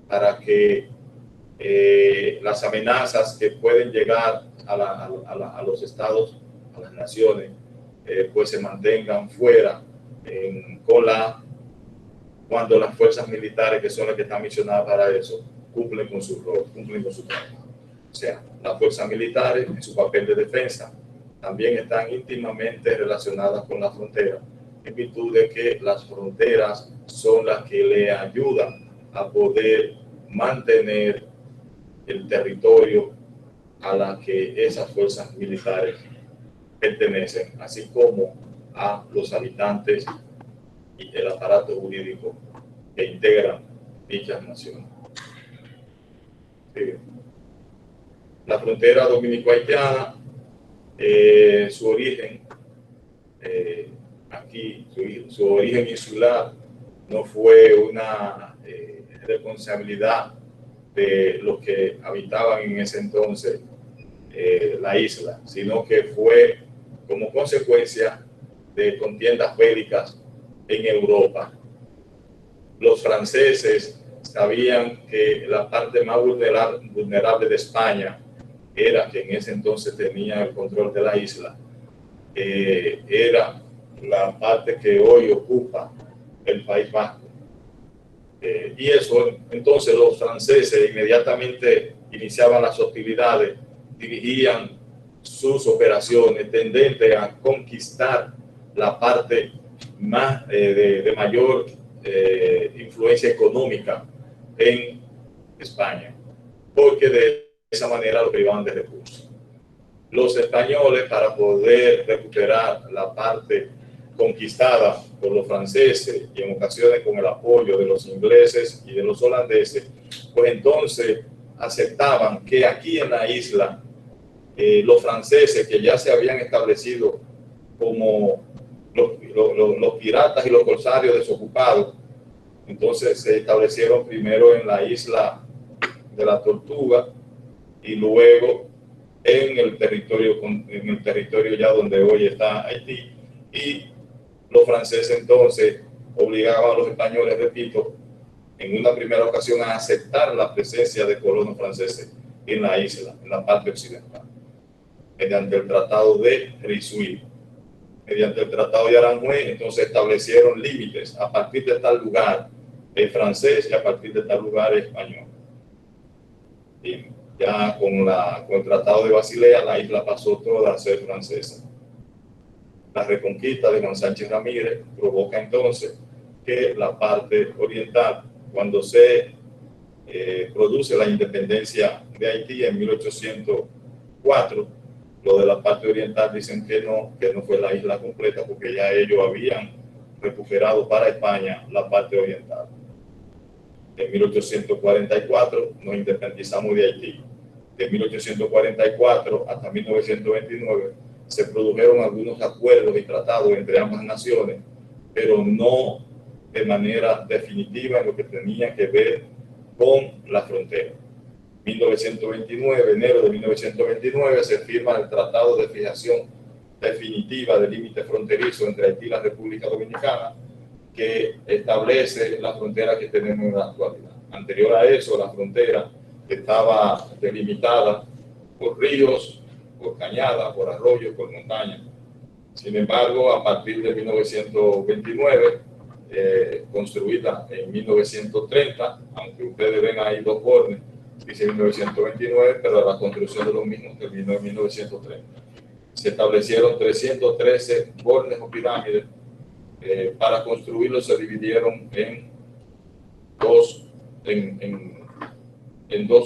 para que las amenazas que pueden llegar a los estados, a las naciones, pues se mantengan fuera cuando las fuerzas militares, que son las que están misionadas para eso, cumplen con su rol, cumplen con su trabajo. O sea, las fuerzas militares en su papel de defensa también están íntimamente relacionadas con la frontera, en virtud de que las fronteras son las que le ayudan a poder mantener el territorio a la que esas fuerzas militares pertenecen, así como a los habitantes y el aparato jurídico que integran dichas naciones. Sí. La frontera dominico-haitiana, su origen, aquí, su origen insular no fue una responsabilidad de los que habitaban en ese entonces la isla, sino que fue como consecuencia de contiendas bélicas en Europa. Los franceses sabían que la parte más vulnerable de España era, que en ese entonces tenía el control de la isla, era la parte que hoy ocupa el País Vasco. Y eso, entonces los franceses inmediatamente iniciaban las hostilidades, dirigían sus operaciones tendentes a conquistar la parte más de mayor influencia económica en España, porque de esa manera lo privaban de recursos. Los españoles, para poder recuperar la parte conquistada por los franceses y en ocasiones con el apoyo de los ingleses y de los holandeses, pues entonces aceptaban que aquí en la isla los franceses, que ya se habían establecido como los piratas y los corsarios desocupados, entonces se establecieron primero en la isla de la Tortuga y luego en el territorio ya donde hoy está Haití, y los franceses entonces obligaban a los españoles, repito, en una primera ocasión a aceptar la presencia de colonos franceses en la isla, en la parte occidental, mediante el Tratado de Risuí. Mediante el Tratado de Aranjuez, entonces establecieron límites. A partir de tal lugar es francés y a partir de tal lugar es español. Y ya con el Tratado de Basilea, la isla pasó toda a ser francesa. La reconquista de Juan Sánchez Ramírez provoca entonces que la parte oriental, cuando se produce la independencia de Haití en 1804, lo de la parte oriental dicen que no fue la isla completa, porque ya ellos habían recuperado para España la parte oriental. En 1844 nos independizamos de Haití. De 1844 hasta 1929 se produjeron algunos acuerdos y tratados entre ambas naciones, pero no de manera definitiva en lo que tenía que ver con la frontera. 1929, enero de 1929, se firma el Tratado de Fijación Definitiva del Límite Fronterizo entre Haití y la República Dominicana, que establece la frontera que tenemos en la actualidad. Anterior a eso, la frontera estaba delimitada por ríos, por cañadas, por arroyos, por montañas. Sin embargo, a partir de 1929, construida en 1930, aunque ustedes ven ahí dos bordes, dice 1929, pero la construcción de los mismos terminó en 1930. Se establecieron 313 bordes o pirámides. Para construirlos se dividieron en dos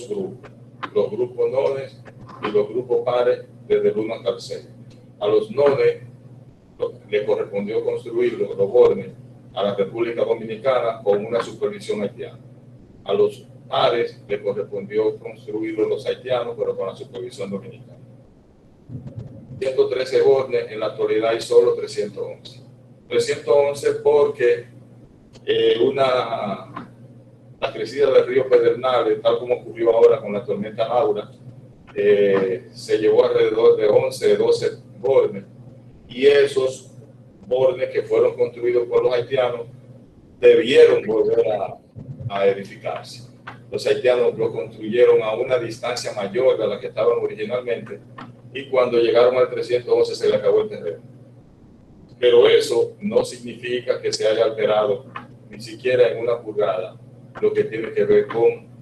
grupos, los grupos nones y los grupos pares desde el 1 hasta el 6. A los nones le correspondió construir los bordes a la República Dominicana con una supervisión haitiana. A los pares le correspondió construirlos los haitianos, pero con la supervisión dominicana. 113 bordes, en la actualidad hay solo 311. 311 porque la crecida del río Pedernales, tal como ocurrió ahora con la tormenta Laura, se llevó alrededor de 11, 12 bordes, y esos bordes que fueron construidos por los haitianos debieron volver a edificarse. Los haitianos lo construyeron a una distancia mayor de la que estaban originalmente, y cuando llegaron al 311 se le acabó el terreno. Pero eso no significa que se haya alterado ni siquiera en una pulgada lo que tiene que ver con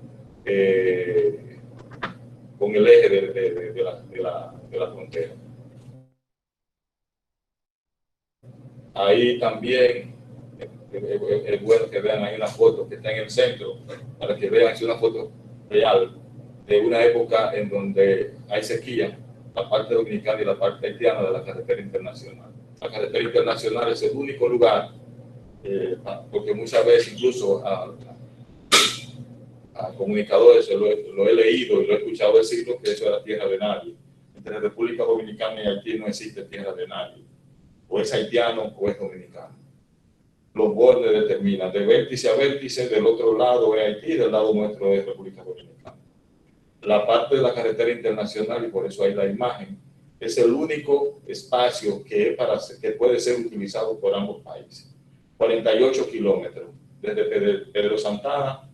el eje de la frontera. Ahí también es bueno que vean ahí una foto que está en el centro, para que vean, es una foto real de una época en donde hay sequía, la parte dominicana y la parte haitiana de la carretera internacional. La carretera internacional es el único lugar, porque muchas veces incluso a comunicadores lo he leído y lo he escuchado decirlo, que eso era tierra de nadie. Entre la República Dominicana y Haití no existe tierra de nadie. O es haitiano o es dominicano. Los bordes determinan de vértice a vértice, del otro lado es Haití, del lado nuestro es República Dominicana. La parte de la carretera internacional, y por eso hay la imagen, es el único espacio que puede ser utilizado por ambos países. 48 kilómetros, desde Pedro Santana,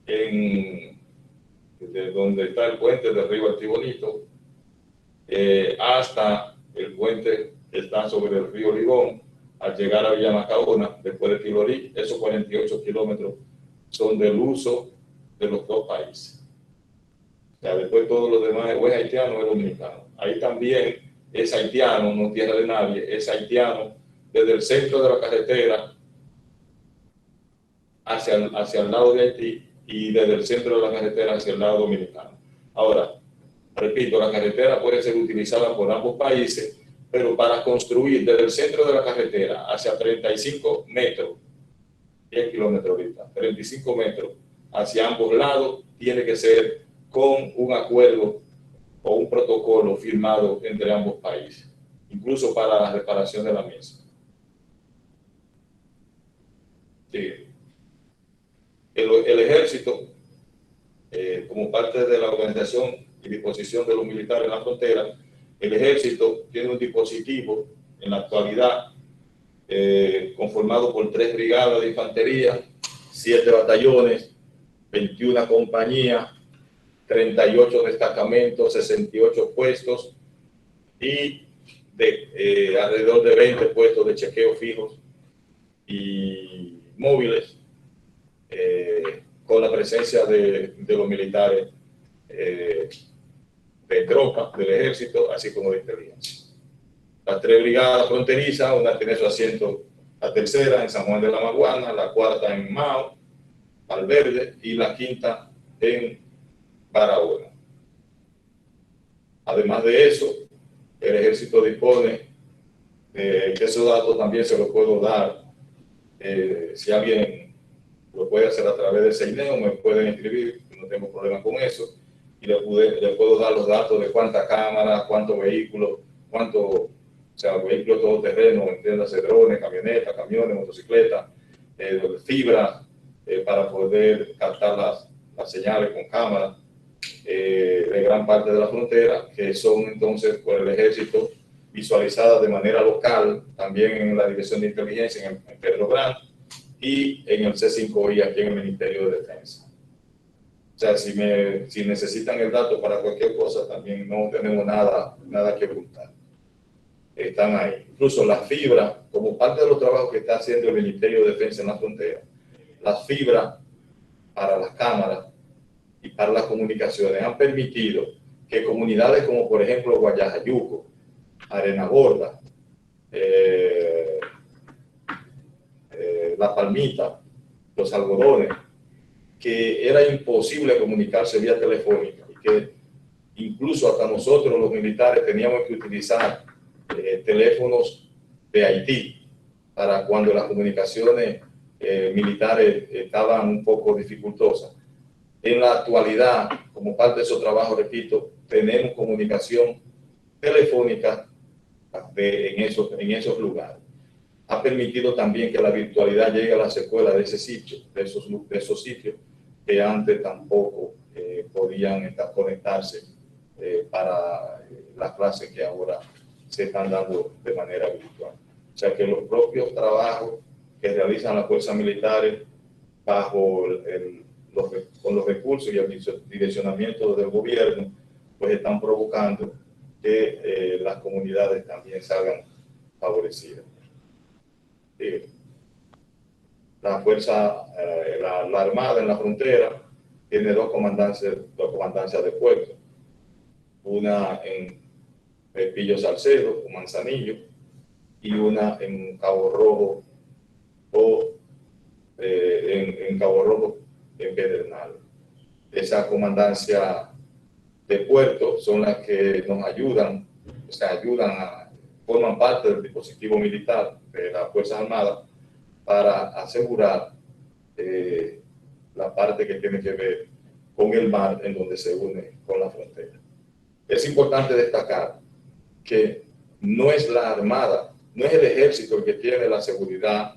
desde donde está el puente de Río Artibonito, hasta el puente que está sobre el río Ligón, al llegar a Villa Macaona, después de Tilorí. Esos 48 kilómetros son del uso de los dos países. O sea, después todo lo demás o es haitiano o es dominicano. Ahí también es haitiano, no tierra de nadie, es haitiano desde el centro de la carretera hacia el lado de Haití, y desde el centro de la carretera hacia el lado dominicano. Ahora, repito, la carretera puede ser utilizada por ambos países, pero para construir desde el centro de la carretera hacia 35 metros, 10 kilómetros ahorita, 35 metros hacia ambos lados, tiene que ser con un acuerdo o un protocolo firmado entre ambos países, incluso para la reparación de la misma. Sí. El ejército, como parte de la organización y disposición de los militares en la frontera, el ejército tiene un dispositivo en la actualidad conformado por 3 brigadas de infantería, 7 batallones, 21 compañías, 38 destacamentos, 68 puestos y alrededor de 20 puestos de chequeo fijos y móviles, con la presencia de los militares de tropa del ejército, así como de inteligencia. Las 3 brigadas fronterizas, una tiene su asiento, la tercera en San Juan de la Maguana, la cuarta en Mao, Valverde, y la quinta en Barahona. Además de eso, el ejército dispone que esos datos también se los puedo dar. Si alguien lo puede hacer a través del CEINEO, me pueden escribir, no tengo problema con eso, y le puedo dar los datos de cuántas cámaras, cuántos vehículos, vehículos todoterreno, entiéndase, drones, camionetas, camiones, motocicletas, fibra, para poder captar las señales con cámaras de gran parte de la frontera, que son entonces por el ejército visualizadas de manera local, también en la Dirección de Inteligencia en Pedro Brand y en el C5I aquí en el Ministerio de Defensa. O sea, si necesitan el dato para cualquier cosa, también no tenemos nada que ocultar. Están ahí. Incluso las fibras, como parte de los trabajos que está haciendo el Ministerio de Defensa en la frontera, las fibras para las cámaras y para las comunicaciones han permitido que comunidades como por ejemplo Guayajayuco, Arena Gorda, La Palmita, Los Algodones, que era imposible comunicarse vía telefónica y que incluso hasta nosotros los militares teníamos que utilizar teléfonos de Haití para cuando las comunicaciones militares estaban un poco dificultosas. En la actualidad, como parte de esos trabajos, repito, tenemos comunicación telefónica en esos lugares. Ha permitido también que la virtualidad llegue a las escuelas de ese sitio, de esos sitios que antes tampoco podían conectarse para las clases que ahora se están dando de manera virtual. O sea que los propios trabajos que realizan las fuerzas militares bajo con los recursos y el direccionamiento del gobierno, pues están provocando que las comunidades también salgan favorecidas. La fuerza, la Armada en la frontera tiene dos comandancias de puerto, una en Pillo Salcedo o Manzanillo y una en Cabo Rojo o en Cabo Rojo en Pedernal. Esa comandancia de puerto son las que nos ayudan, forman parte del dispositivo militar de las Fuerzas Armadas para asegurar la parte que tiene que ver con el mar en donde se une con la frontera. Es importante destacar que no es la Armada, no es el Ejército el que tiene la seguridad,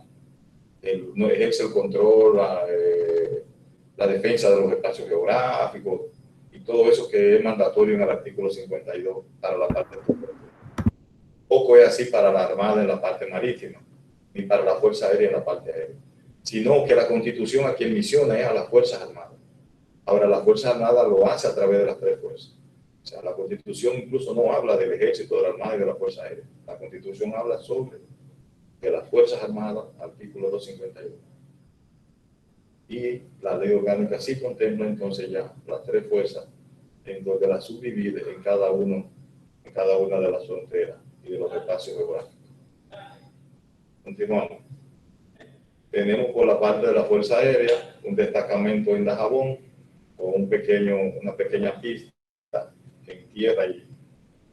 no ejerce el control, la defensa de los espacios geográficos y todo eso que es mandatorio en el artículo 52 para la parte terrestre. Poco es así para la Armada en la parte marítima, ni para la Fuerza Aérea en la parte aérea, sino que la Constitución a quien misiona es a las Fuerzas Armadas. Ahora, la Fuerza Armada lo hace a través de las 3 fuerzas. O sea, la Constitución incluso no habla del Ejército, de la Armada y de la Fuerza Aérea. La Constitución habla sobre de las Fuerzas Armadas, artículo 251. Y la ley orgánica sí contempla entonces ya las 3 fuerzas, en donde las subdivide en cada una de las fronteras y de los espacios geográficos. Continuamos. Tenemos por la parte de la Fuerza Aérea un destacamento en Dajabón con una pequeña pista en tierra y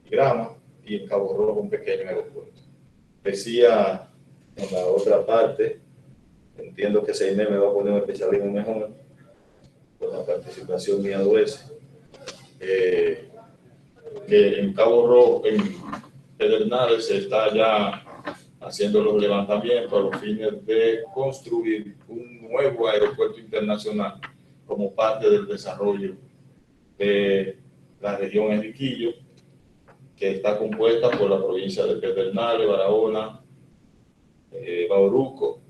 grama, y en Cabo Rojo un pequeño aeropuerto. Decía en la otra parte, entiendo que CEINE me va a poner un especialismo mejor con la participación mía de que en Cabo Rojo, en Pedernales, se está ya haciendo los levantamientos a los fines de construir un nuevo aeropuerto internacional como parte del desarrollo de la región Enriquillo, que está compuesta por la provincia de Pedernales, Barahona, Bauruco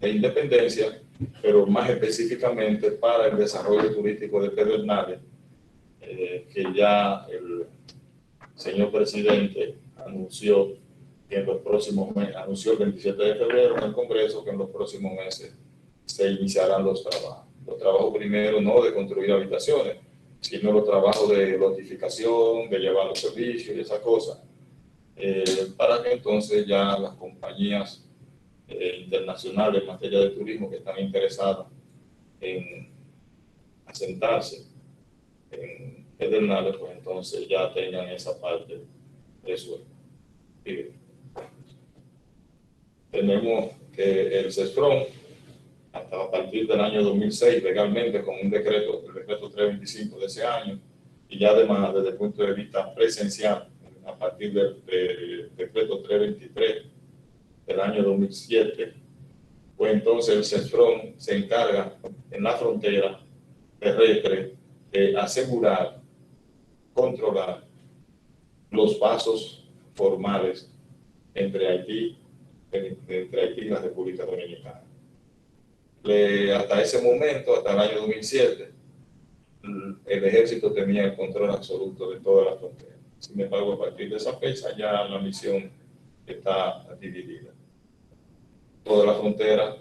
e Independencia, pero más específicamente para el desarrollo turístico de Pedernales, que ya el señor presidente anunció que en los próximos meses, anunció el 27 de febrero en el Congreso que en los próximos meses se iniciarán los trabajos. Los trabajos primero no de construir habitaciones, sino los trabajos de notificación, de llevar los servicios y esas cosas, para que entonces ya las compañías internacionales en materia de turismo que están interesadas en asentarse en Pedernales, pues entonces ya tengan esa parte resuelta. Tenemos que el CESFRON, hasta a partir del año 2006, legalmente, con un decreto, el decreto 325 de ese año, y ya además desde el punto de vista presencial, a partir del decreto 323 del año 2007, pues entonces el CESFRON se encarga en la frontera terrestre de asegurar, controlar los pasos formales entre Haití y la República Dominicana. Hasta ese momento, hasta el año 2007, el ejército tenía el control absoluto de toda la frontera. Sin embargo, a partir de esa fecha ya la misión está dividida. Toda la frontera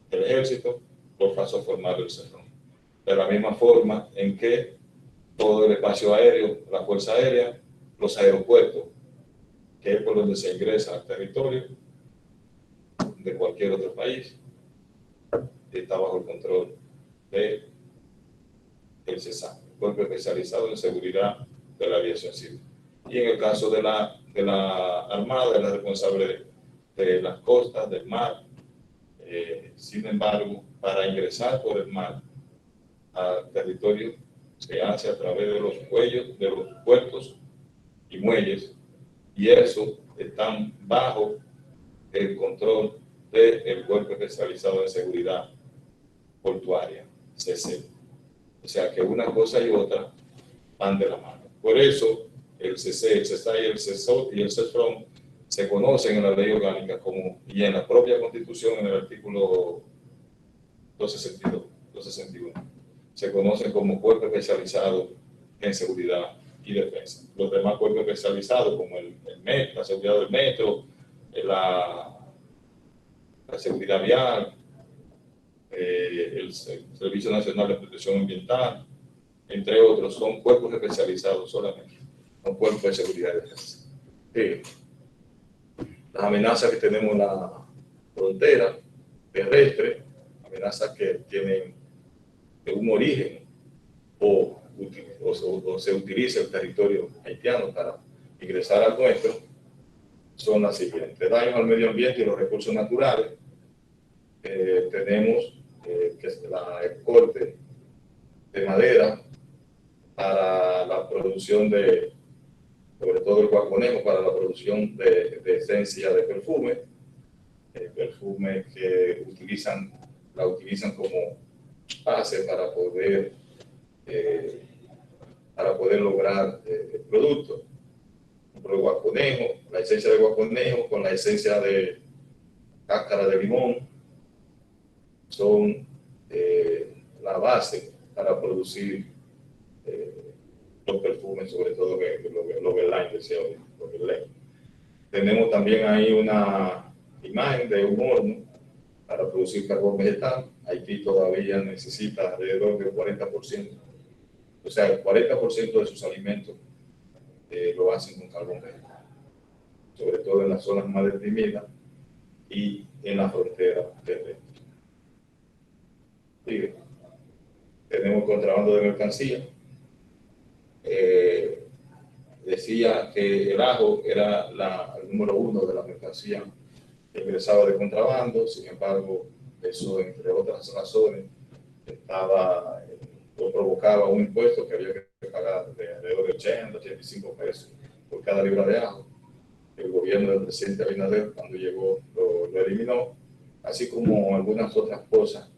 del ejército, los pasos formales del CESFRON. De la misma forma en que todo el espacio aéreo, la Fuerza Aérea, los aeropuertos, que es por donde se ingresa al territorio de cualquier otro país, está bajo el control del CESAM, Cuerpo Especializado en Seguridad de la Aviación Civil. Y en el caso de la Armada, es la responsable de las costas, del mar. Sin embargo, para ingresar por el mar al territorio se hace a través de los cuellos, de los puertos y muelles, y eso están bajo el control del Cuerpo Especializado de Seguridad Portuaria, CC. O sea que una cosa y otra van de la mano. Por eso el CC, el CESA y el CESOT y el CESFRON se conocen en la ley orgánica como, y en la propia Constitución, en el artículo 261, se conocen como Cuerpo Especializado en Seguridad y Defensa. Los demás cuerpos especializados, como el metro, la seguridad del metro, la seguridad vial, el Servicio Nacional de Protección Ambiental, entre otros, son cuerpos especializados solamente, son cuerpos de seguridad y defensa. Las amenazas que tenemos en la frontera terrestre, amenazas que tienen un origen o se utiliza el territorio haitiano para ingresar al nuestro, son las siguientes: daños al medio ambiente y los recursos naturales. Tenemos que es el corte de madera para la producción de, sobre todo el guaconejo, para la producción de esencia de perfume, perfume que la utilizan como base para poder lograr el producto. El guaconejo, la esencia de guaconejo con la esencia de cáscara de limón son la base para producir los perfumes, sobre todo los Guerlain que se oyen, los Guerlain. Tenemos también ahí una imagen de un horno para producir carbón vegetal. Haití todavía necesita alrededor del 40%. O sea, el 40% de sus alimentos lo hacen con carbón vegetal, sobre todo en las zonas más deprimidas y en la frontera terrestre. Tenemos contrabando de mercancía. Decía que el ajo era el número 1 de la mercancía que ingresaba de contrabando. Sin embargo, eso, entre otras razones, lo provocaba un impuesto que había que pagar de alrededor de 80, 85 pesos por cada libra de ajo. El gobierno del presidente Abinader, cuando llegó, lo eliminó, así como algunas otras cosas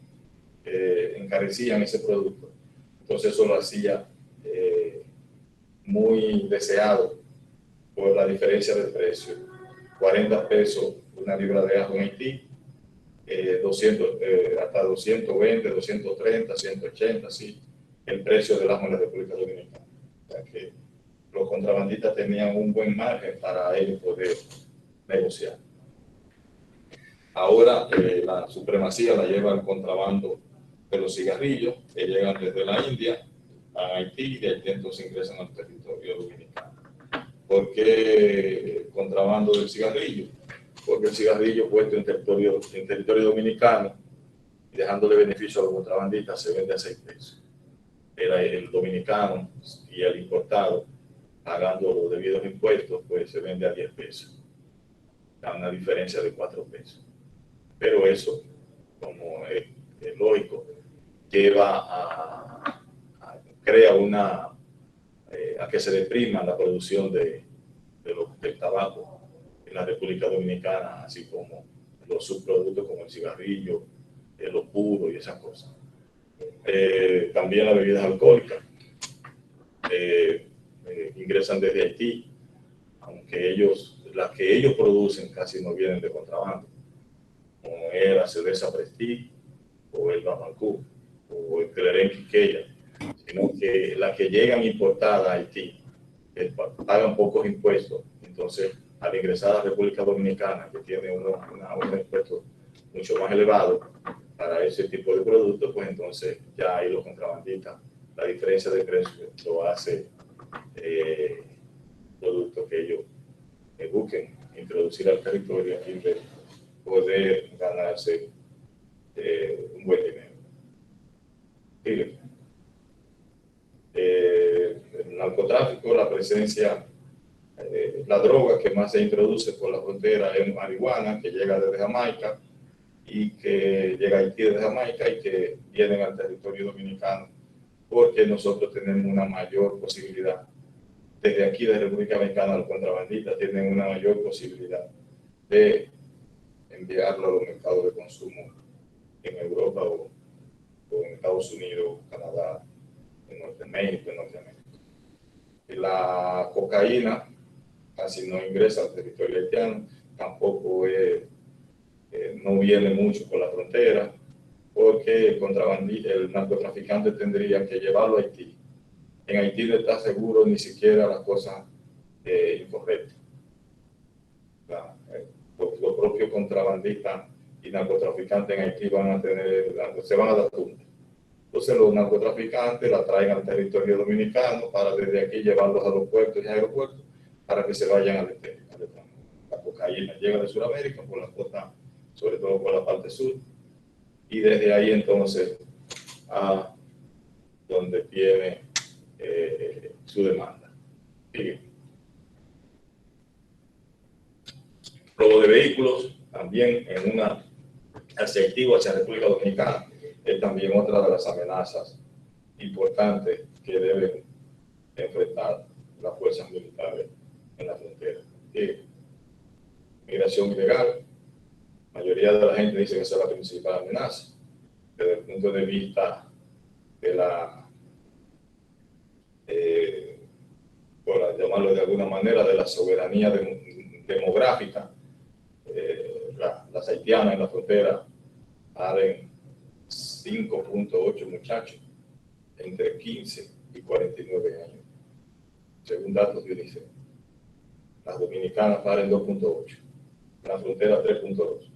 que encarecían ese producto. Entonces eso lo hacía muy deseado por la diferencia del precio. 40 pesos una libra de ajo en Haití, 200, hasta 220, 230, 180, así, el precio del ajo en la República Dominicana. O sea que los contrabandistas tenían un buen margen para ellos poder negociar. Ahora la supremacía la lleva el contrabando de los cigarrillos que llegan desde la India a Haití y de Haití entonces ingresan al territorio dominicano. ¿Por qué el contrabando del cigarrillo? Porque el cigarrillo puesto en territorio dominicano y dejándole beneficio a los contrabandistas se vende a 6 pesos. Era el dominicano y el importado pagando los debidos impuestos, pues se vende a 10 pesos. Da una diferencia de 4 pesos. Pero eso, como es lógico, lleva crea a que se deprima la producción del tabaco en la República Dominicana, así como los subproductos como el cigarrillo, los puros y esas cosas. También las bebidas alcohólicas ingresan desde Haití, aunque las que ellos producen casi no vienen de contrabando, como es la cerveza Prestige o el Bamacú o el Clerén Quiqueya, sino que las que llegan importadas a Haití pagan pocos impuestos. Entonces, al ingresar a la República Dominicana, que tiene un impuesto mucho más elevado para ese tipo de productos, pues entonces ya ahí los contrabandistas, la diferencia de precio lo hace productos que ellos busquen introducir al territorio a fin de poder ganarse un buen dinero. El narcotráfico, la presencia, la droga que más se introduce por la frontera es marihuana, que llega desde Jamaica y que llega a Haití desde Jamaica y que vienen al territorio dominicano, porque nosotros tenemos una mayor posibilidad. Desde aquí, de República Dominicana, los contrabandistas tienen una mayor posibilidad de enviarlo a los mercados de consumo en Europa o en Estados Unidos, Canadá, en Norteamérica, La cocaína casi no ingresa al territorio haitiano, tampoco no viene mucho por la frontera, porque el narcotraficante tendría que llevarlo a Haití. En Haití no está seguro ni siquiera las cosas incorrectas. Los propios contrabandistas y narcotraficantes en Haití se van a dar puntos. Entonces los narcotraficantes la traen al territorio dominicano para desde aquí llevarlos a los puertos y aeropuertos para que se vayan al exterior. La cocaína llega de Sudamérica por la costa, sobre todo por la parte sur, y desde ahí entonces a donde tiene su demanda. Sigue. Robo de vehículos, también en una asertivo hacia la República Dominicana, es también otra de las amenazas importantes que deben enfrentar las fuerzas militares en la frontera. Migración ilegal, la mayoría de la gente dice que esa es la principal amenaza, desde el punto de vista de por llamarlo de alguna manera, de la soberanía demográfica. Las haitianas en la frontera paren 5.8 muchachos entre 15 y 49 años, según datos de UNICEF. Las dominicanas paren 2.8, la frontera 3.2.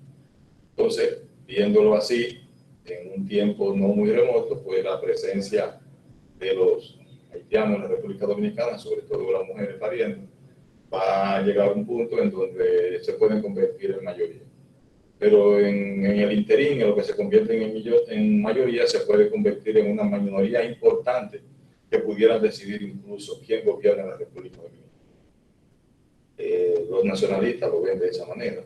Entonces, viéndolo así, en un tiempo no muy remoto, pues la presencia de los haitianos en la República Dominicana, sobre todo las mujeres pariendo, va a llegar a un punto en donde se pueden convertir en mayoría. Pero en el interín, en lo que se convierte en mayoría, se puede convertir en una minoría importante que pudieran decidir incluso quién gobierna la República Dominicana. Los nacionalistas lo ven de esa manera.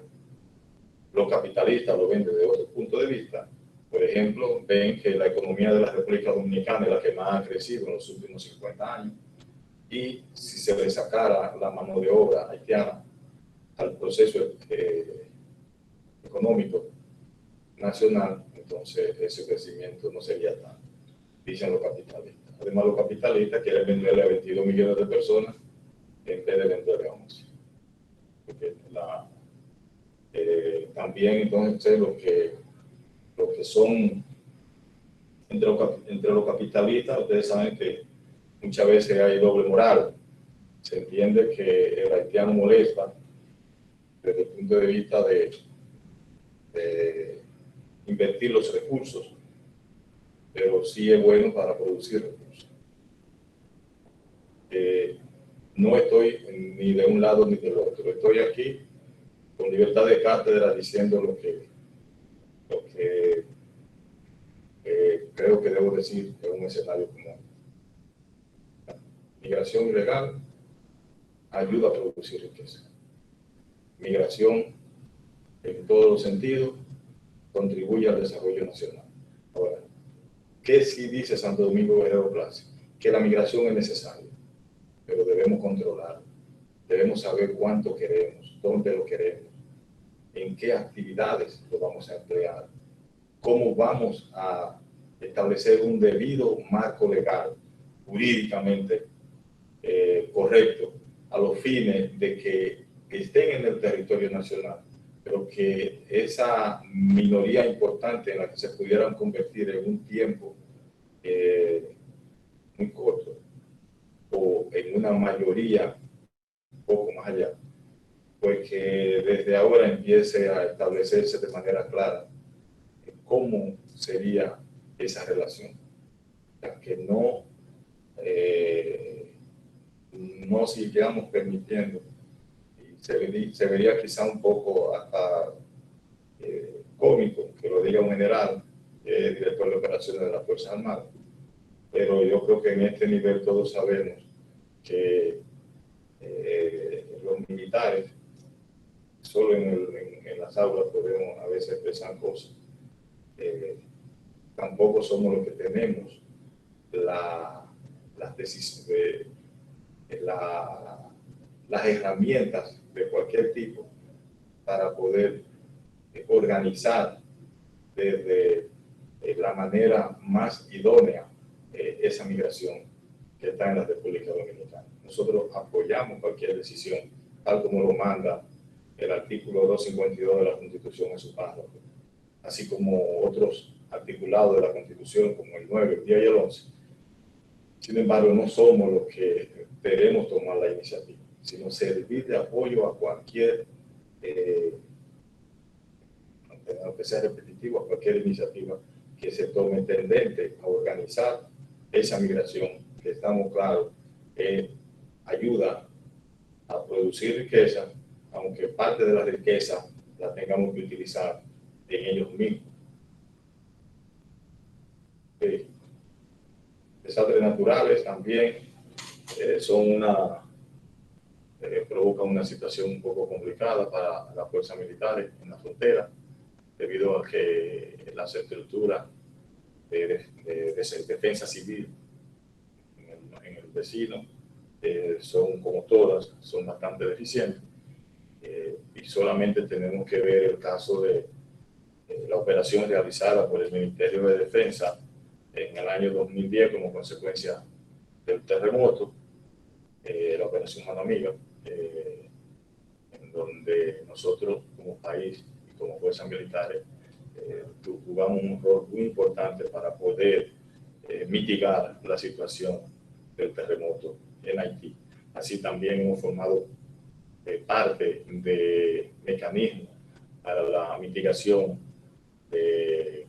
Los capitalistas lo ven desde otro punto de vista. Por ejemplo, ven que la economía de la República Dominicana es la que más ha crecido en los últimos 50 años, y si se le sacara la mano de obra haitiana al proceso económico nacional, entonces ese crecimiento no sería tan, dicen los capitalistas. Además, los capitalistas quieren venderle a 22 millones de personas en vez de venderle a 11. Porque también entonces lo que son entre los capitalistas, ustedes saben que muchas veces hay doble moral. Se entiende que el haitiano molesta desde el punto de vista de invertir los recursos, pero sí es bueno para producir recursos. No estoy ni de un lado ni del otro. Estoy aquí con libertad de cátedra diciendo lo que creo que debo decir en un escenario como migración ilegal ayuda a producir riqueza. Migración en todos los sentidos contribuye al desarrollo nacional. Ahora, ¿qué sí dice Santo Domingo Guerrero Clase? Que la migración es necesaria, pero debemos controlar, debemos saber cuánto queremos, dónde lo queremos, en qué actividades lo vamos a emplear, cómo vamos a establecer un debido marco legal, jurídicamente correcto, a los fines de que estén en el territorio nacional, pero que esa minoría importante en la que se pudieran convertir en un tiempo muy corto o en una mayoría un poco más allá, pues que desde ahora empiece a establecerse de manera clara cómo sería esa relación, ya que no sigamos permitiendo, y se vería quizá un poco hasta cómico que lo diga un general, director de operaciones de las Fuerzas Armadas, pero yo creo que en este nivel todos sabemos que los militares, solo en las aulas podemos a veces expresar cosas. Tampoco somos los que tenemos las herramientas de cualquier tipo para poder organizar desde la manera más idónea esa migración que está en la República Dominicana. Nosotros apoyamos cualquier decisión, tal como lo manda el artículo 252 de la Constitución en su párrafo, así como otros articulados de la Constitución, como el 9, el 10 y el 11. Sin embargo, no somos los que debemos tomar la iniciativa, sino servir de apoyo a cualquier, aunque sea repetitivo, a cualquier iniciativa que se tome tendente a organizar esa migración, que estamos claros, ayuda a producir riqueza, aunque parte de la riqueza la tengamos que utilizar en ellos mismos. Desastres naturales también provocan una situación un poco complicada para las fuerzas militares en la frontera, debido a que las estructuras de defensa civil en el vecino son, como todas, son bastante deficientes, y solamente tenemos que ver el caso de la operación realizada por el Ministerio de Defensa en el año 2010 como consecuencia del terremoto, la operación Mano Amiga, en donde nosotros como país y como fuerzas militares jugamos un rol muy importante para poder mitigar la situación del terremoto en Haití. Así también hemos formado parte de mecanismos para la mitigación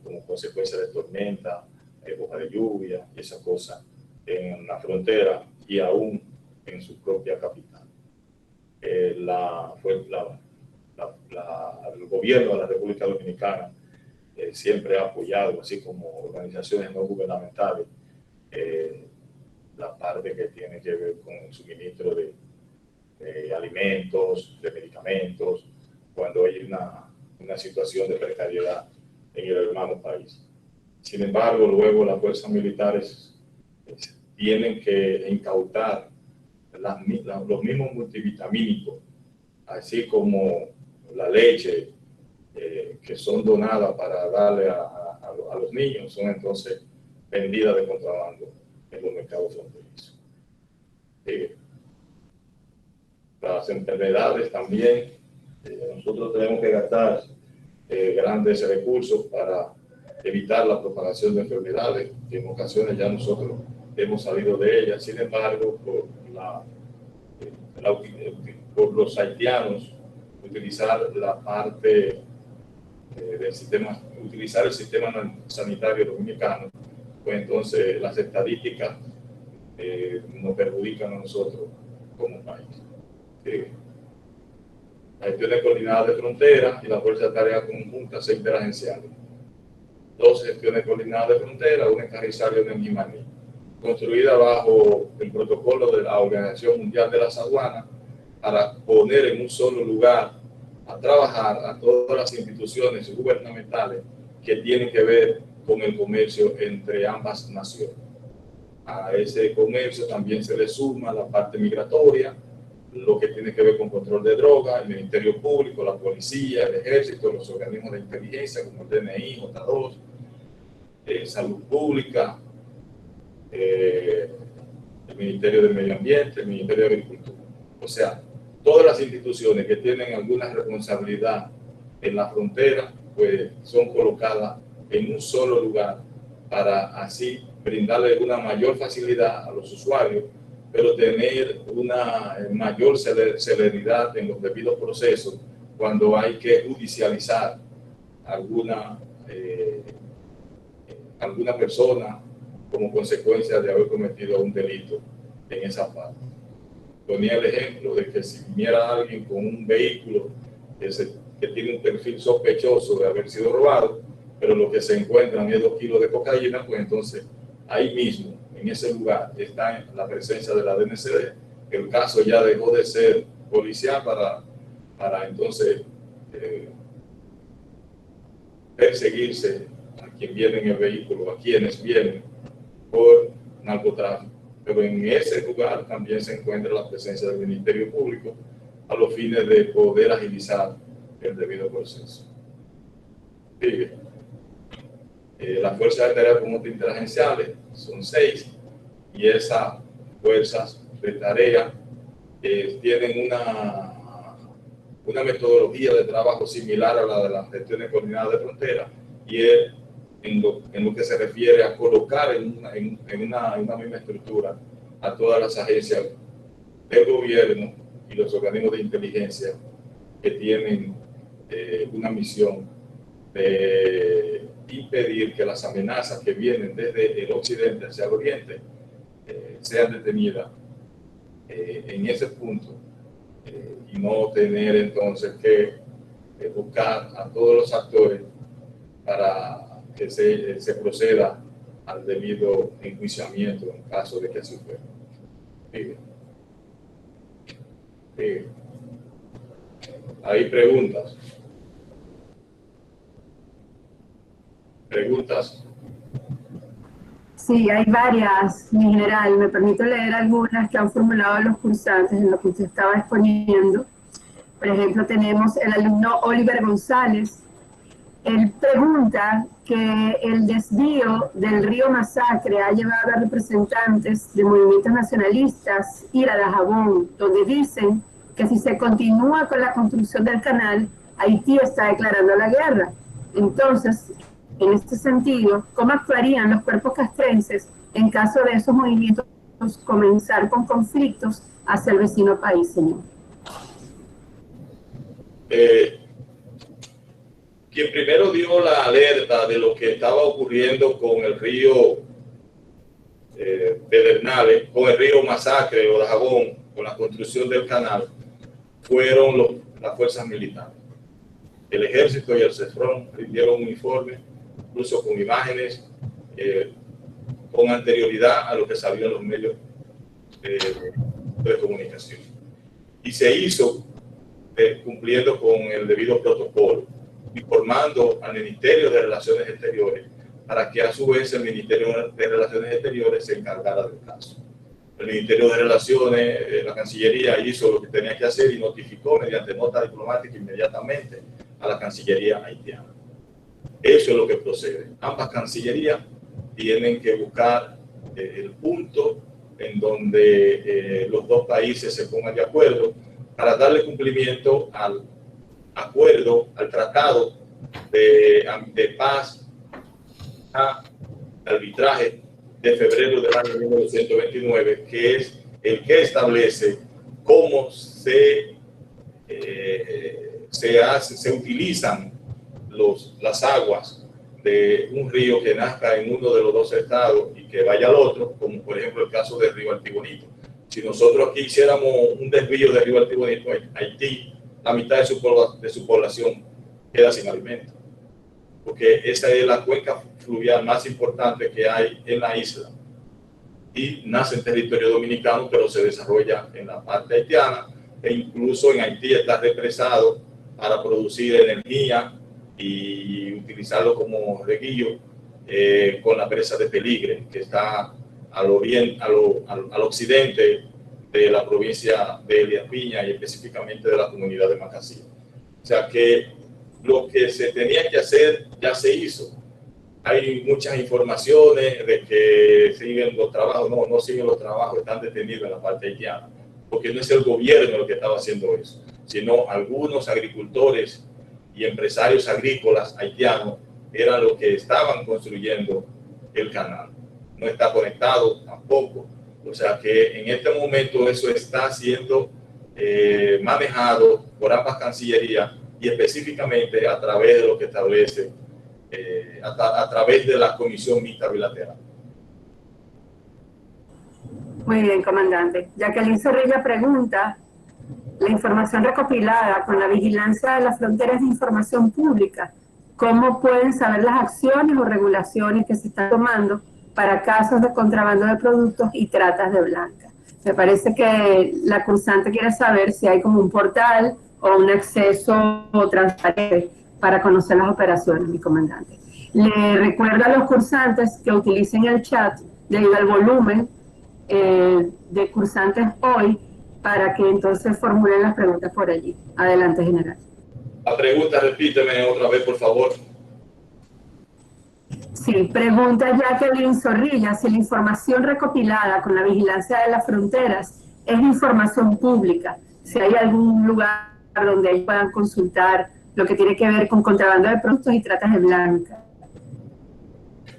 como consecuencia de tormenta, época de lluvia y esas cosas en la frontera y aún en su propia capital. El gobierno de la República Dominicana siempre ha apoyado, así como organizaciones no gubernamentales, la parte que tiene que ver con el suministro de alimentos, de medicamentos, cuando hay una situación de precariedad en el hermano país. Sin embargo, luego las fuerzas militares tienen que incautar los mismos multivitamínicos, así como la leche, que son donadas para darle a los niños, son entonces vendidas de contrabando en los mercados fronterizos. Las enfermedades también, nosotros tenemos que gastar grandes recursos para evitar la propagación de enfermedades, que en ocasiones ya nosotros hemos salido de ellas. Sin embargo, por los haitianos, utilizar la parte del sistema, utilizar el sistema sanitario dominicano, pues entonces las estadísticas nos perjudican a nosotros como país. La gestión coordinada de frontera y la Fuerza de Tarea Conjunta se interagenciales. 2 gestiones coordinadas de frontera, una en Carrizal y una en Jimaní, construida bajo el protocolo de la Organización Mundial de las Aduanas, para poner en un solo lugar a trabajar a todas las instituciones gubernamentales que tienen que ver con el comercio entre ambas naciones. A ese comercio también se le suma la parte migratoria, lo que tiene que ver con control de drogas, el Ministerio Público, la policía, el ejército, los organismos de inteligencia como el DNI, J2, Salud Pública, el Ministerio del Medio Ambiente, el Ministerio de Agricultura. O sea, todas las instituciones que tienen alguna responsabilidad en la frontera, pues son colocadas en un solo lugar para así brindarle una mayor facilidad a los usuarios, pero tener una mayor celeridad en los debidos procesos cuando hay que judicializar alguna persona como consecuencia de haber cometido un delito en esa parte. Ponía el ejemplo de que si viniera alguien con un vehículo que tiene un perfil sospechoso de haber sido robado, pero lo que se encuentran es 2 kilos de cocaína, pues entonces ahí mismo, en ese lugar, está en la presencia de la DNCD. El caso ya dejó de ser policial para entonces perseguirse a quien viene en el vehículo, a quienes vienen por narcotráfico. Pero en ese lugar también se encuentra la presencia del Ministerio Público a los fines de poder agilizar el debido proceso. Las fuerzas de tarea conjunta interagenciales son 6 y esas fuerzas de tarea tienen una metodología de trabajo similar a la de las gestiones coordinadas de frontera, y es en lo que se refiere a colocar en una misma estructura a todas las agencias del gobierno y los organismos de inteligencia que tienen una misión de impedir que las amenazas que vienen desde el occidente hacia el oriente sean detenidas en ese punto, y no tener entonces que buscar a todos los actores para que se proceda al debido enjuiciamiento en caso de que así fuera. ¿Hay preguntas? ¿Preguntas? Sí, hay varias, mi general. Me permito leer algunas que han formulado los cursantes en lo que usted estaba exponiendo. Por ejemplo, tenemos el alumno Oliver González. Él pregunta que el desvío del río Masacre ha llevado a representantes de movimientos nacionalistas ir a Dajabón, donde dicen que si se continúa con la construcción del canal, Haití está declarando la guerra. Entonces, en este sentido, ¿cómo actuarían los cuerpos castrenses en caso de esos movimientos comenzar con conflictos hacia el vecino país, señor? Quien primero dio la alerta de lo que estaba ocurriendo con el río Pedernales, con el río Masacre o Dajabón, con la construcción del canal, fueron las fuerzas militares. El ejército y el CESFRON rindieron un informe, incluso con imágenes, con anterioridad a lo que salió en los medios de comunicación. Y se hizo cumpliendo con el debido protocolo, informando al Ministerio de Relaciones Exteriores para que a su vez el Ministerio de Relaciones Exteriores se encargara del caso. el Ministerio de Relaciones, la Cancillería hizo lo que tenía que hacer y notificó mediante nota diplomática inmediatamente a la Cancillería haitiana. Eso es lo que procede. Ambas cancillerías tienen que buscar el punto en donde los dos países se pongan de acuerdo para darle cumplimiento al acuerdo, al tratado de paz, arbitraje de febrero del año 1929, que es el que establece cómo se utilizan las aguas de un río que nazca en uno de los dos estados y que vaya al otro, como por ejemplo el caso del río Artibonito. Si nosotros aquí hiciéramos un desvío del río Artibonito, Haití, la mitad de su población queda sin alimento, porque esa es la cuenca fluvial más importante que hay en la isla y nace en territorio dominicano, pero se desarrolla en la parte haitiana, e incluso en Haití está represado para producir energía y utilizarlo como reguillo con la presa de Peligre, que está al occidente de la provincia de Elías Piña y específicamente de la comunidad de Macasí. O sea que lo que se tenía que hacer ya se hizo. Hay muchas informaciones de que siguen los trabajos. No siguen los trabajos, están detenidos en la parte haitiana, porque no es el gobierno el que estaba haciendo eso, sino algunos agricultores y empresarios agrícolas haitianos eran los que estaban construyendo el canal. No está conectado tampoco. O sea que en este momento eso está siendo manejado por ambas cancillerías y específicamente a través de lo que establece, a través de la Comisión Mixta Bilateral. Muy bien, comandante. Jacqueline Zorrilla pregunta, la información recopilada con la vigilancia de las fronteras de información pública, ¿cómo pueden saber las acciones o regulaciones que se están tomando para casos de contrabando de productos y tratas de blanca? Me parece que la cursante quiere saber si hay como un portal o un acceso transparente para conocer las operaciones, mi comandante. Le recuerdo a los cursantes que utilicen el chat debido al volumen de cursantes hoy para que entonces formulen las preguntas por allí. Adelante, general. La pregunta, repíteme otra vez, por favor. Sí, pregunta Jacqueline Zorrilla si la información recopilada con la vigilancia de las fronteras es información pública, si hay algún lugar donde ellos puedan consultar lo que tiene que ver con contrabando de productos y tratas de blanca.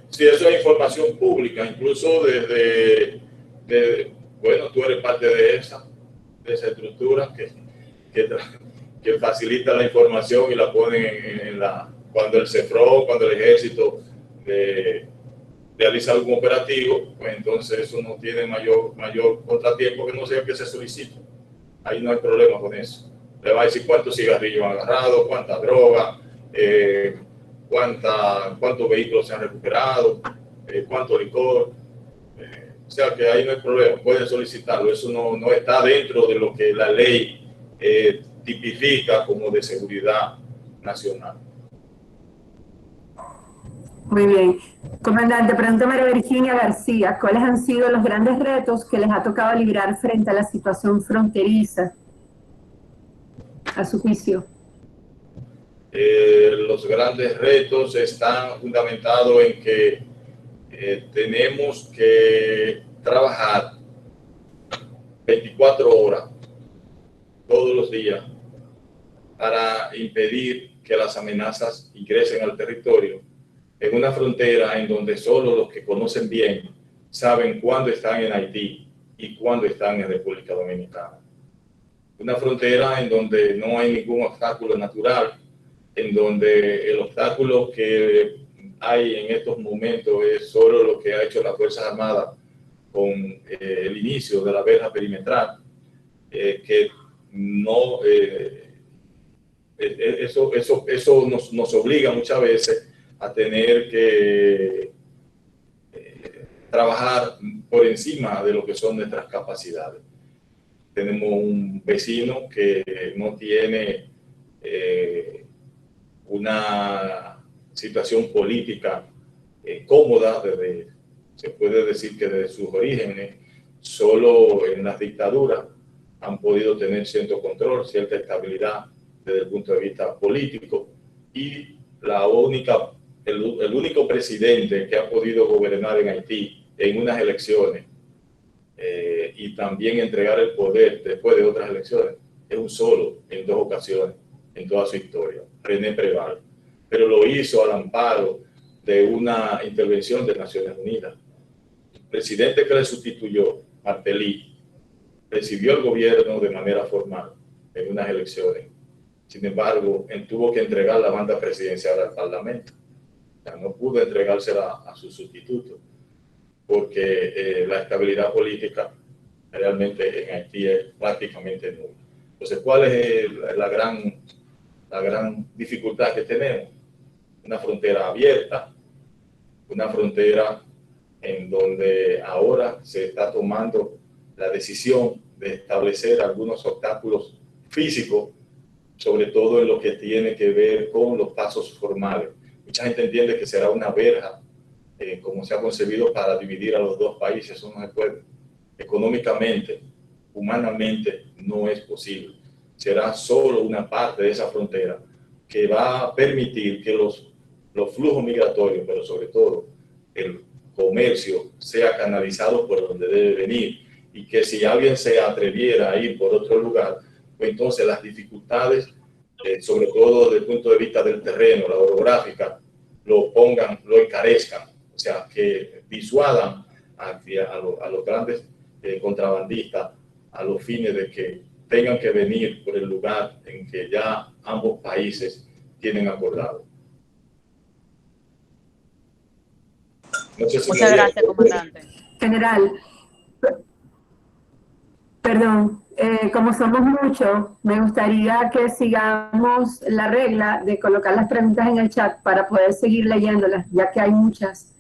Sí, eso es información pública, incluso bueno, tú eres parte de esa estructura que facilita la información y la ponen cuando el CEFRO, cuando el ejército realiza algún operativo, pues entonces eso no tiene mayor contratiempo que no sea que se solicite. Ahí no hay problema con eso. Le va a decir cuántos cigarrillos han agarrado, cuánta droga, cuántos vehículos se han recuperado, cuánto licor. O sea que ahí no hay problema, pueden solicitarlo. Eso no está dentro de lo que la ley tipifica como de seguridad nacional. Muy bien. Comandante, pregunta María Virginia García, ¿cuáles han sido los grandes retos que les ha tocado librar frente a la situación fronteriza, a su juicio? Los grandes retos están fundamentados en que tenemos que trabajar 24 horas todos los días para impedir que las amenazas ingresen al territorio en una frontera en donde solo los que conocen bien saben cuándo están en Haití y cuándo están en República Dominicana. Una frontera en donde no hay ningún obstáculo natural, en donde el obstáculo que hay en estos momentos es solo lo que ha hecho las Fuerzas Armadas con el inicio de la verja perimetral, que no, eso nos obliga muchas veces a tener que trabajar por encima de lo que son nuestras capacidades. Tenemos un vecino que no tiene una situación política cómoda, se puede decir que desde sus orígenes, Solo en las dictaduras han podido tener cierto control, cierta estabilidad desde el punto de vista político, y el único presidente que ha podido gobernar en Haití en unas elecciones y también entregar el poder después de otras elecciones es un solo en 2 ocasiones en toda su historia, René Preval, pero lo hizo al amparo de una intervención de Naciones Unidas. El presidente que le sustituyó, Martelly, recibió el gobierno de manera formal en unas elecciones. Sin embargo, él tuvo que entregar la banda presidencial al Parlamento. O sea, no pudo entregársela a su sustituto, porque la estabilidad política realmente en Haití es prácticamente nula. Entonces, ¿cuál es la gran dificultad que tenemos? Una frontera abierta, una frontera en donde ahora se está tomando la decisión de establecer algunos obstáculos físicos, sobre todo en lo que tiene que ver con los pasos formales. Mucha gente entiende que será una verja, como se ha concebido, para dividir a los 2 países. Eso no se puede. Económicamente, humanamente, no es posible. Será solo una parte de esa frontera que va a permitir que los flujos migratorios, pero sobre todo el comercio, sea canalizado por donde debe venir, y que si alguien se atreviera a ir por otro lugar, pues entonces las dificultades, sobre todo desde el punto de vista del terreno, la orográfica, lo encarezcan, o sea, que disuadan a los grandes contrabandistas a los fines de que tengan que venir por el lugar en que ya ambos países tienen acordado. No sé si Muchas gracias, comandante. General, perdón, como somos muchos, me gustaría que sigamos la regla de colocar las preguntas en el chat para poder seguir leyéndolas, ya que hay muchas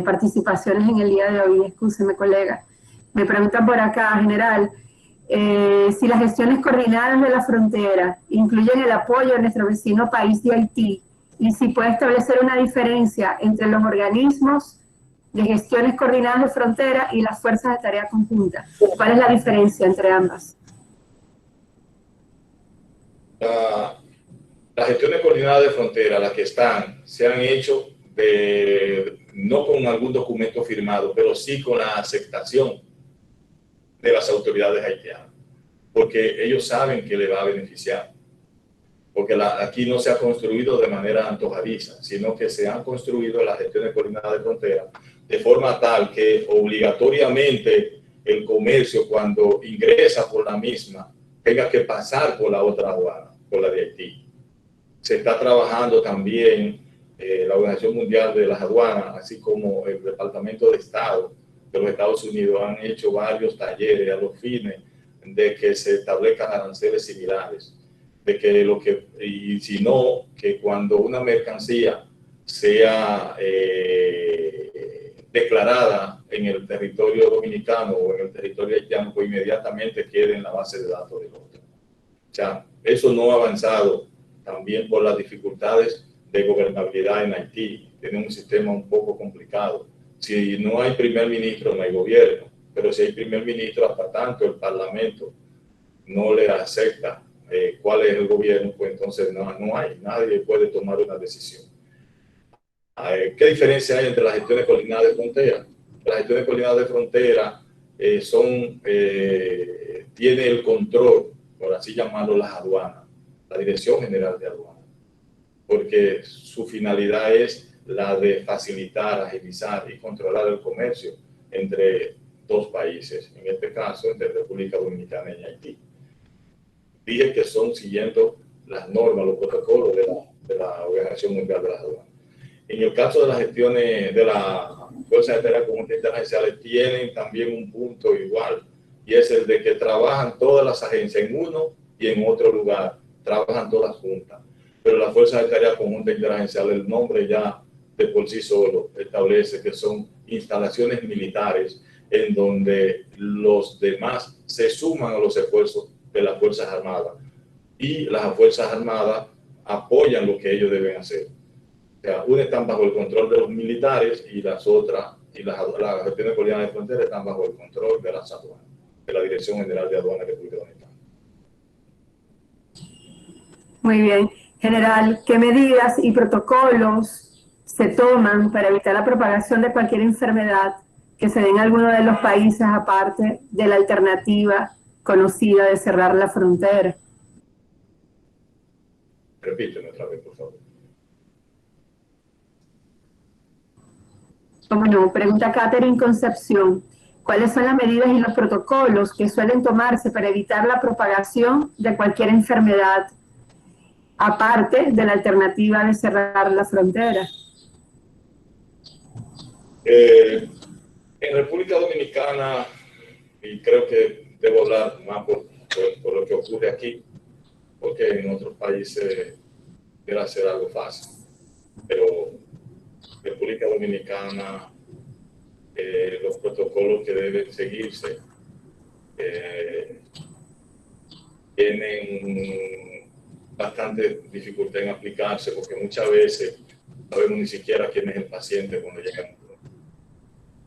participaciones en el día de hoy. Excúseme, colega. Me preguntan por acá, general, si las gestiones coordinadas de la frontera incluyen el apoyo de nuestro vecino país de Haití, y si puede establecer una diferencia entre los organismos de gestiones coordinadas de frontera y las fuerzas de tarea conjunta. ¿Cuál es la diferencia entre ambas? Las gestiones coordinadas de frontera, las que se han hecho no con algún documento firmado, pero sí con la aceptación de las autoridades haitianas, porque ellos saben que le va a beneficiar, porque aquí no se ha construido de manera antojadiza, sino que se han construido las gestiones coordinadas de frontera de forma tal que obligatoriamente el comercio, cuando ingresa por la misma, tenga que pasar por la otra aduana, por la de Haití. Se está trabajando también la Organización Mundial de las Aduanas, así como el Departamento de Estado de los Estados Unidos, han hecho varios talleres a los fines de que se establezcan aranceles similares, de que y si no, que cuando una mercancía sea declarada en el territorio dominicano o en el territorio haitiano, pues inmediatamente quede en la base de datos del otro. O sea, eso no ha avanzado también por las dificultades de gobernabilidad en Haití. Tiene un sistema un poco complicado. Si no hay primer ministro, no hay gobierno, pero si hay primer ministro, hasta tanto el Parlamento no le acepta cuál es el gobierno, pues entonces no hay, nadie puede tomar una decisión. ¿Qué diferencia hay entre las gestiones coordinadas de frontera? Las gestiones coordinadas de frontera tiene el control, por así llamarlo, las aduanas, la Dirección General de Aduanas, porque su finalidad es la de facilitar, agilizar y controlar el comercio entre 2 países, en este caso entre República Dominicana y Haití. Dije que son siguiendo las normas, los protocolos de la Organización Mundial de las Aduanas. En el caso de las gestiones de la Fuerza de Tarea Conjunta Internacionales, tienen también un punto igual, y es el de que trabajan todas las agencias en uno y en otro lugar, trabajan todas juntas. Pero la Fuerza de Tarea Conjunta Internacional, el nombre ya de por sí solo establece que son instalaciones militares en donde los demás se suman a los esfuerzos de las Fuerzas Armadas, y las Fuerzas Armadas apoyan lo que ellos deben hacer. O sea, unas están bajo el control de los militares y las otras y las gestiones bolivianas de frontera están bajo el control de las aduanas, de la Dirección General de Aduanas de República Dominicana. Muy bien. General, ¿qué medidas y protocolos se toman para evitar la propagación de cualquier enfermedad que se dé en alguno de los países aparte de la alternativa conocida de cerrar la frontera? Repíteme otra vez, por favor. ¿Cómo no? Pregunta Catherine Concepción. ¿Cuáles son las medidas y los protocolos que suelen tomarse para evitar la propagación de cualquier enfermedad aparte de la alternativa de cerrar la frontera? En República Dominicana, y creo que debo hablar más por lo que ocurre aquí, porque en otros países quiere hacer algo fácil, pero República Dominicana, los protocolos que deben seguirse tienen bastante dificultad en aplicarse, porque muchas veces no sabemos ni siquiera quién es el paciente cuando llega.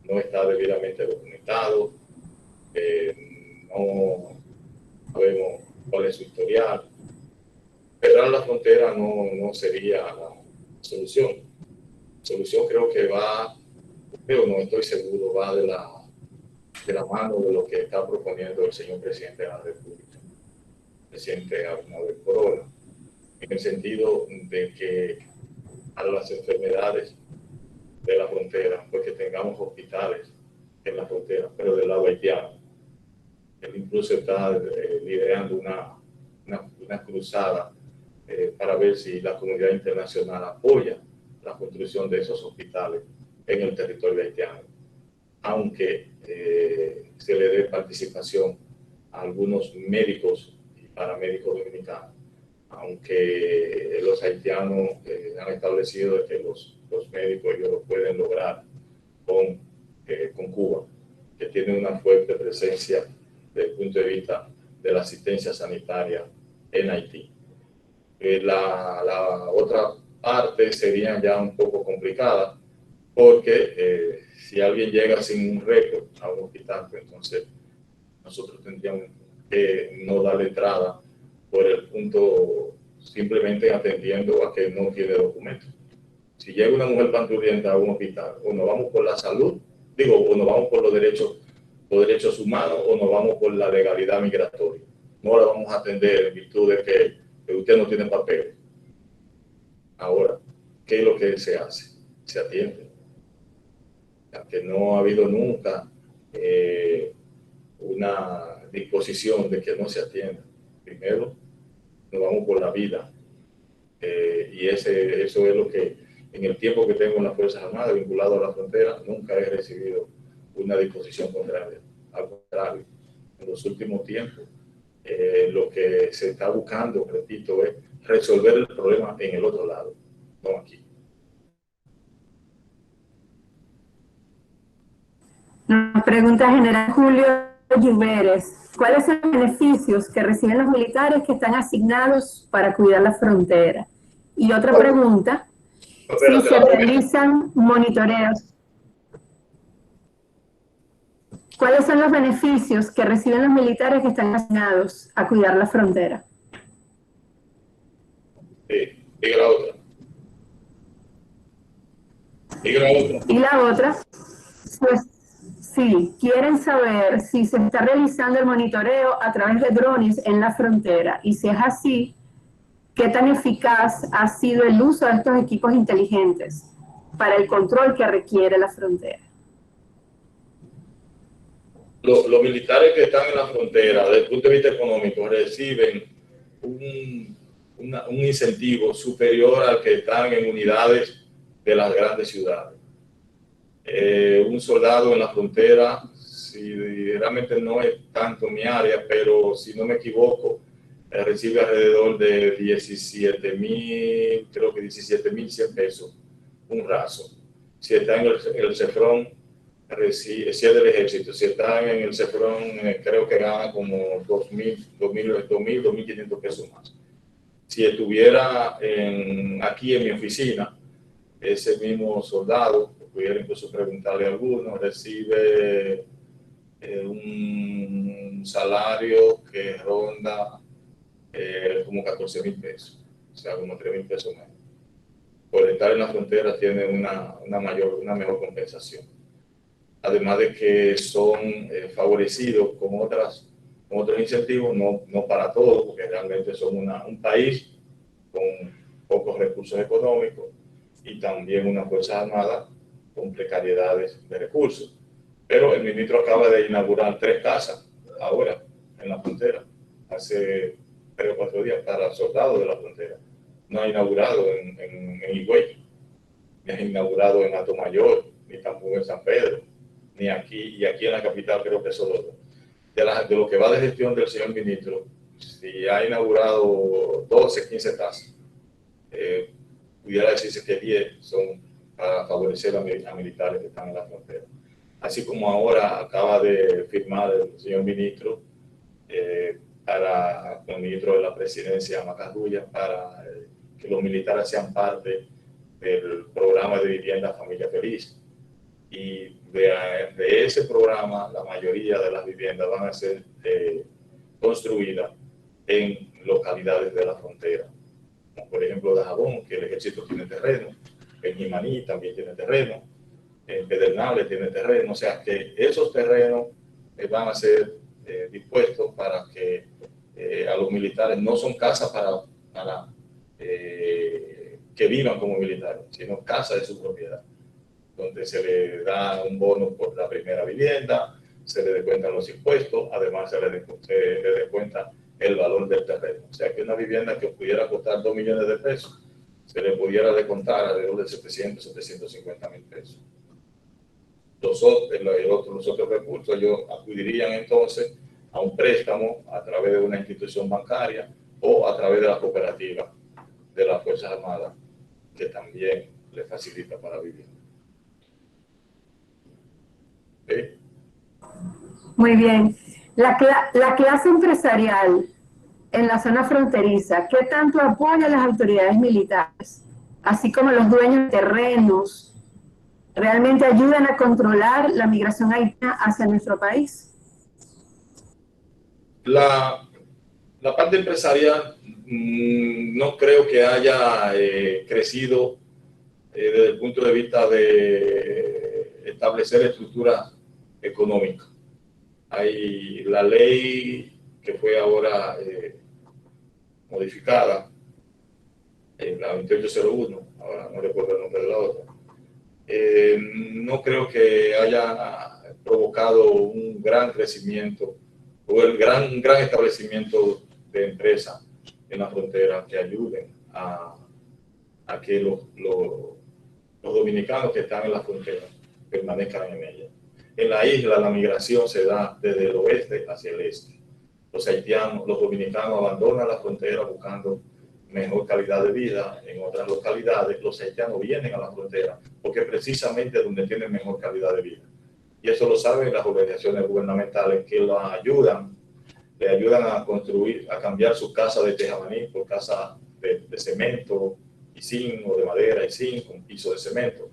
No está debidamente documentado, no sabemos cuál es su historial. Cerrar la frontera no sería la solución. La solución creo que va, pero no estoy seguro, va de la mano de lo que está proponiendo el señor presidente de la República, el presidente Abinader Corona, en el sentido de que a las enfermedades de la frontera, pues que tengamos hospitales en la frontera, pero del lado haitiano. Él incluso está liderando una cruzada para ver si la comunidad internacional apoya la construcción de esos hospitales en el territorio haitiano, aunque se le dé participación a algunos médicos y paramédicos dominicanos, aunque los haitianos han establecido que los médicos ellos lo pueden lograr con Cuba, que tiene una fuerte presencia desde el punto de vista de la asistencia sanitaria en Haití. La otra parte sería ya un poco complicada, porque si alguien llega sin un récord a un hospital, pues entonces nosotros tendríamos que no darle entrada por el punto simplemente atendiendo a que no tiene documentos. Si llega una mujer parturienta a un hospital, o nos vamos por la salud, o nos vamos por los derechos humanos, o nos vamos por la legalidad migratoria. No la vamos a atender en virtud de que usted no tiene papel. Ahora, ¿qué es lo que se hace? Se atiende. Que no ha habido nunca una disposición de que no se atienda. Primero, nos vamos por la vida. Y eso es lo que, en el tiempo que tengo en las Fuerzas Armadas vinculado a la frontera, nunca he recibido una disposición contraria. Al contrario, en los últimos tiempos, lo que se está buscando, repito, es resolver el problema en el otro lado, no aquí. Nos pregunta General Julio Lluveres. ¿Cuáles son los beneficios que reciben los militares que están asignados para cuidar la frontera? Y otra pregunta, si se realizan monitoreos. ¿Cuáles son los beneficios que reciben los militares que están asignados a cuidar la frontera? Sí, diga la otra. Diga la otra. Y la otra, pues sí, quieren saber si se está realizando el monitoreo a través de drones en la frontera. Y si es así, ¿qué tan eficaz ha sido el uso de estos equipos inteligentes para el control que requiere la frontera? Los militares que están en la frontera, desde el punto de vista económico, reciben un incentivo superior al que están en unidades de las grandes ciudades. Un soldado en la frontera, si realmente no es tanto mi área, pero si no me equivoco, recibe alrededor de 17,000, creo que 17,100 pesos, un raso. Si está en el CEFRON, si es del ejército, si está en el CEFRON, creo que gana como 2,500 pesos más. Si estuviera aquí en mi oficina, ese mismo soldado pudiera incluso preguntarle a alguno, recibe un salario que ronda como 14,000 pesos, o sea, como 3,000 pesos menos. Por estar en la frontera tiene una mejor compensación. Además de que son favorecidos con otros incentivos, no para todos, porque realmente son un país con pocos recursos económicos y también una Fuerza Armada con precariedades de recursos. Pero el ministro acaba de inaugurar 3 casas ahora en la frontera, hace 3 o 4 días, para soldados de la frontera. No ha inaugurado en Higüey, ni ha inaugurado en Atomayor, ni tampoco en San Pedro, ni aquí, y aquí en la capital creo que solo. De lo que va de gestión del señor ministro, si ha inaugurado 12, 15 casas, pudiera decirse que 10 son para favorecer a militares que están en la frontera. Así como ahora acaba de firmar el señor ministro con el ministro de la presidencia, Macarrulla, para que los militares sean parte del programa de vivienda Familia Feliz. Y de ese programa, la mayoría de las viviendas van a ser construidas en localidades de la frontera, como por ejemplo Dajabón, que el ejército tiene terreno, en Jimaní también tiene terreno, en Pedernales tiene terreno, o sea que esos terrenos van a ser dispuestos para que a los militares, no son casas para que vivan como militares, sino casas de su propiedad, donde se le da un bono por la primera vivienda, se le descuentan los impuestos, además se le descuenta el valor del terreno. O sea que una vivienda que pudiera costar 2 millones de pesos, se le pudiera descontar alrededor de 750,000 pesos. Los otros recursos ellos acudirían entonces a un préstamo a través de una institución bancaria o a través de la cooperativa de las Fuerzas Armadas, que también le facilita para vivir. ¿Sí? Muy bien. La clase empresarial en la zona fronteriza, ¿qué tanto apoya a las autoridades militares, así como los dueños de terrenos, realmente ayudan a controlar la migración haitiana hacia nuestro país? La parte empresarial no creo que haya crecido desde el punto de vista de establecer estructuras económicas. Hay la ley que fue ahora modificada, la 2801, ahora no recuerdo el nombre de la otra. No creo que haya provocado un gran crecimiento o un gran establecimiento de empresas en la frontera que ayuden a que los dominicanos que están en la frontera permanezcan en ella. En la isla la migración se da desde el oeste hacia el este. Los haitianos, los dominicanos abandonan la frontera buscando mejor calidad de vida. En otras localidades los haitianos vienen a la frontera porque precisamente es donde tienen mejor calidad de vida. Y eso lo saben las organizaciones gubernamentales que le ayudan a construir, a cambiar su casa de tejamaní por casa de cemento y zinc, o de madera y zinc con piso de cemento.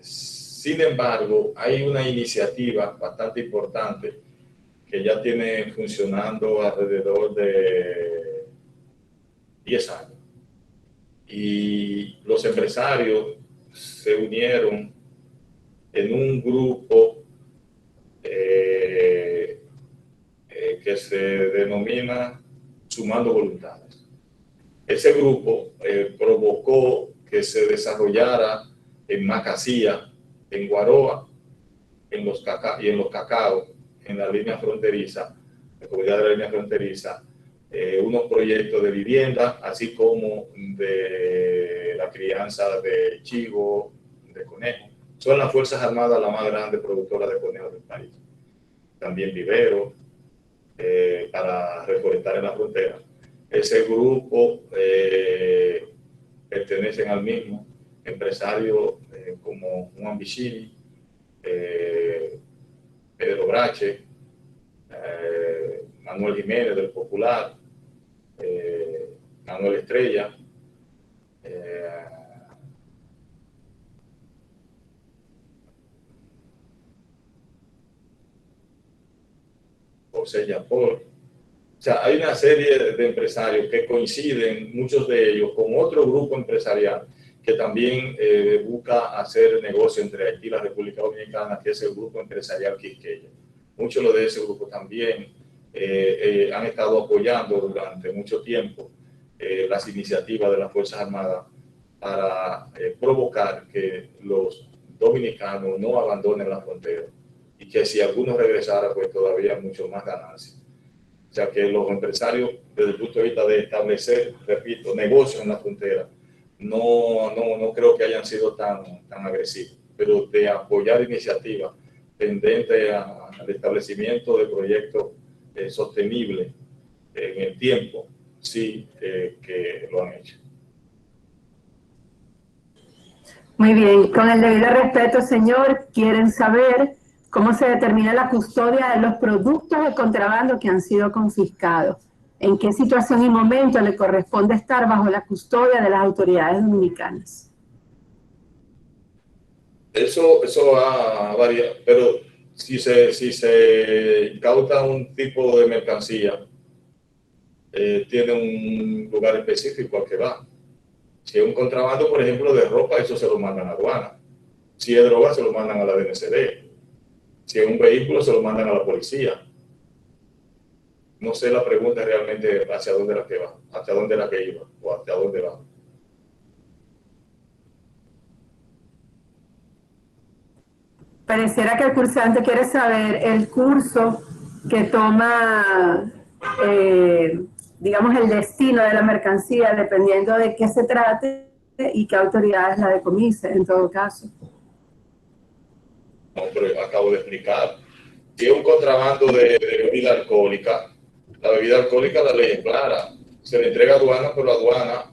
Sin embargo, hay una iniciativa bastante importante que ya tiene funcionando alrededor de 10 años. Y los empresarios se unieron en un grupo que se denomina Sumando Voluntades. Ese grupo provocó que se desarrollara en Macasía, en Guaroa, y en los Cacaos, en la línea fronteriza, la comunidad de la línea fronteriza, unos proyectos de vivienda, así como de la crianza de chivo, de conejo. Son las Fuerzas Armadas la más grande productora de conejos del país. También viveros para reforestar en la frontera. Ese grupo pertenecen al mismo empresarios como Juan Vicini, Pedro Brache, Manuel Jiménez del Popular, Manuel Estrella, José Yapor. O sea, hay una serie de empresarios que coinciden, muchos de ellos, con otro grupo empresarial que también busca hacer negocio entre Haití y la República Dominicana, que es el grupo empresarial Quisqueya. Muchos de ese grupo también han estado apoyando durante mucho tiempo las iniciativas de las Fuerzas Armadas para provocar que los dominicanos no abandonen la frontera y que si algunos regresaran, pues todavía mucho más ganancias. O sea que los empresarios, desde el punto de vista de establecer, repito, negocios en la frontera, no creo que hayan sido tan agresivos, pero de apoyar iniciativas tendentes al establecimiento de proyectos sostenibles en el tiempo, sí que lo han hecho. Muy bien, con el debido respeto, señor, quieren saber cómo se determina la custodia de los productos de contrabando que han sido confiscados. ¿En qué situación y momento le corresponde estar bajo la custodia de las autoridades dominicanas? Eso va a variar, pero si se incauta un tipo de mercancía, tiene un lugar específico al que va. Si es un contrabando, por ejemplo, de ropa, eso se lo mandan a aduana. Si es droga, se lo mandan a la DNCD. Si es un vehículo, se lo mandan a la policía. No sé la pregunta realmente hacia dónde la que va, hacia dónde la que iba o hacia dónde va. Pareciera que el cursante quiere saber el curso que toma, digamos, el destino de la mercancía, dependiendo de qué se trate y qué autoridades la decomise, en todo caso. No, pero acabo de explicar. Si es un contrabando de bebida alcohólica, la bebida alcohólica, la ley es clara. Se le entrega a aduana, pero la aduana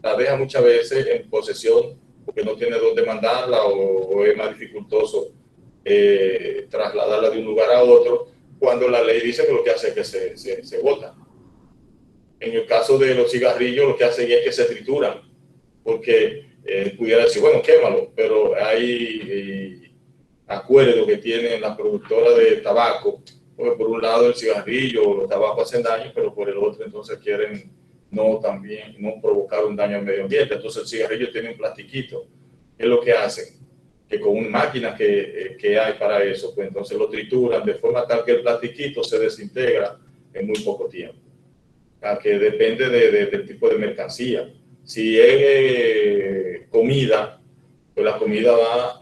la deja muchas veces en posesión porque no tiene dónde mandarla o es más dificultoso trasladarla de un lugar a otro, cuando la ley dice que lo que hace es que se bota. En el caso de los cigarrillos, lo que hacen es que se trituran, porque pudiera decir, bueno, quémalo, pero hay acuerdos que tienen las productoras de tabaco, porque por un lado el cigarrillo o los tabacos hacen daño, pero por el otro entonces quieren no provocar un daño al medio ambiente. Entonces el cigarrillo tiene un plastiquito. ¿Qué es lo que hacen? Que con máquinas que hay para eso, pues entonces lo trituran de forma tal que el plastiquito se desintegra en muy poco tiempo. Que depende del tipo de mercancía. Si es comida, pues la comida va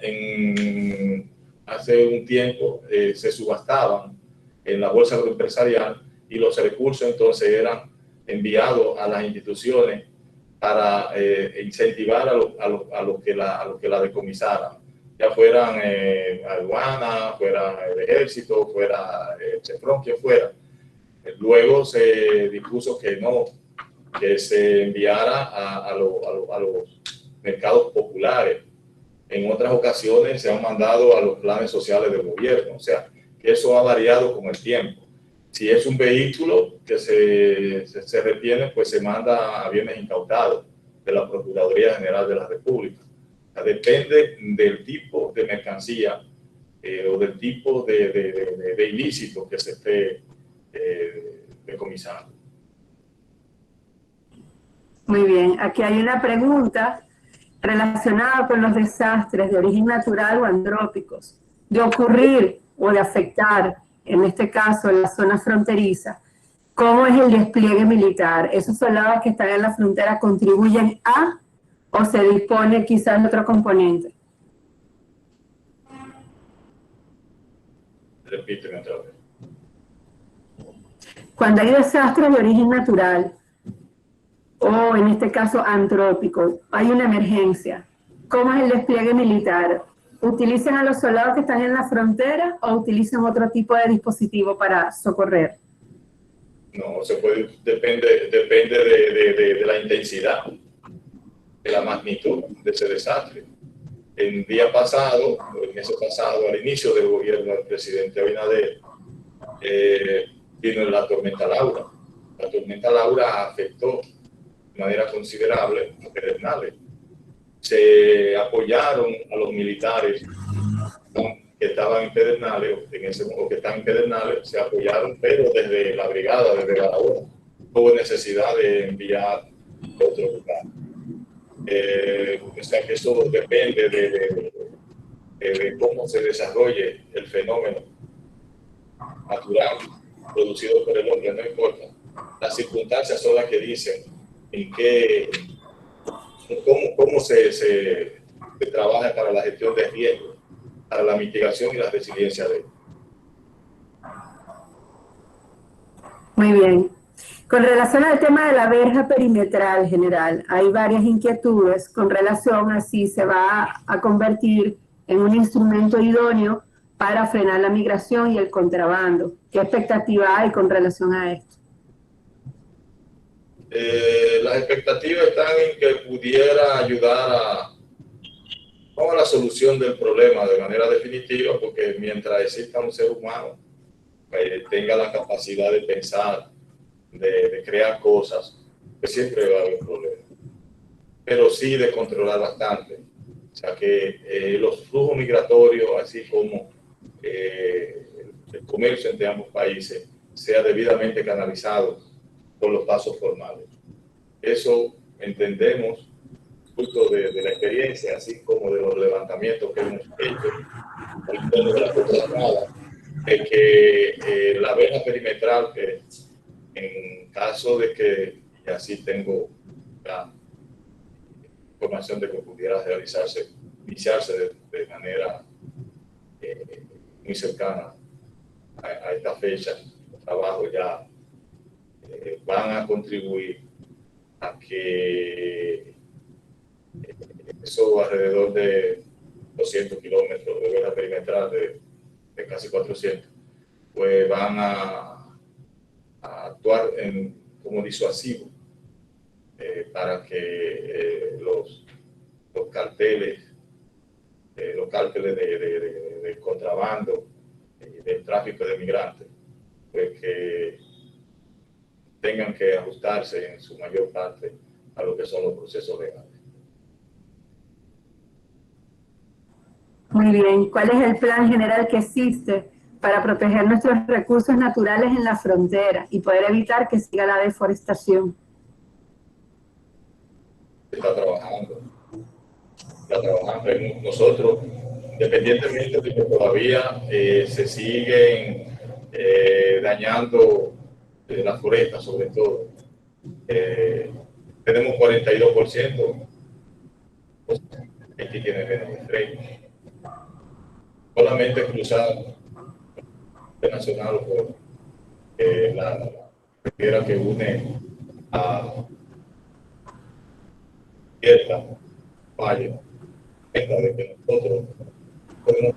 hace un tiempo se subastaban en la bolsa agroempresarial y los recursos entonces eran enviados a las instituciones para incentivar a los que la decomisaran, ya fueran aduana, fuera el ejército, fuera el Chevron, quien fuera. Luego se dispuso que se enviara a los mercados populares. En otras ocasiones se han mandado a los planes sociales del gobierno, o sea, que eso ha variado con el tiempo. Si es un vehículo que se retiene, pues se manda a bienes incautados de la Procuraduría General de la República. O sea, depende del tipo de mercancía o del tipo de ilícito que se esté decomisando. Muy bien, aquí hay una pregunta relacionada con los desastres de origen natural o antrópicos, de ocurrir o de afectar, en este caso, la zona fronteriza. ¿Cómo es el despliegue militar? ¿Esos soldados que están en la frontera contribuyen a o se dispone quizás de otro componente? Repíteme otra vez. Cuando hay desastres de origen natural, o en este caso antrópico, hay una emergencia, ¿cómo es el despliegue militar? ¿Utilizan a los soldados que están en la frontera o utilizan otro tipo de dispositivo para socorrer? No, depende de la intensidad, de la magnitud de ese desastre. El día pasado, el mes pasado, al inicio del gobierno del presidente Abinader, vino la tormenta Laura. La tormenta Laura afectó de manera considerable a Pedernales. Se apoyaron a los militares con que estaban en Pedernales, o que están en Pedernales, se apoyaron, pero desde la brigada, desde Barahona, hubo necesidad de enviar a otro lugar. O sea que eso depende de cómo se desarrolle el fenómeno natural producido por el hombre, no importa. Las circunstancias son las que dicen en cómo se trabaja para la gestión de riesgos, para la mitigación y la resiliencia de él. Muy bien. Con relación al tema de la verja perimetral general, hay varias inquietudes con relación a si se va a convertir en un instrumento idóneo para frenar la migración y el contrabando. ¿Qué expectativa hay con relación a esto? Las expectativas están en que pudiera ayudar a la solución del problema de manera definitiva, porque mientras exista un ser humano que tenga la capacidad de pensar, de crear cosas, pues siempre va a haber problemas. Pero sí de controlar bastante. O sea que los flujos migratorios, así como el comercio entre ambos países, sea debidamente canalizado por los pasos formales. Eso entendemos, fruto de la experiencia, así como de los levantamientos que hemos hecho al fondo de la Fuerza Armada, de que la verja perimetral, que en caso de que, y así tengo la información de que pudiera iniciarse de manera muy cercana a esta fecha, los trabajos ya van a contribuir a que eso alrededor de 200 kilómetros de verja perimetral, de casi 400, pues van a actuar como disuasivo para que los carteles de contrabando y del tráfico de migrantes, pues que tengan que ajustarse en su mayor parte a lo que son los procesos legales. Muy bien. ¿Cuál es el plan general que existe para proteger nuestros recursos naturales en la frontera y poder evitar que siga la deforestación? Está trabajando. Nosotros, independientemente de que todavía se siguen dañando las forestas, sobre todo, tenemos 42%, aquí tiene menos de 30%. Solamente cruzar nacional por la carretera que une a Cierta Valle, esta de que nosotros podemos,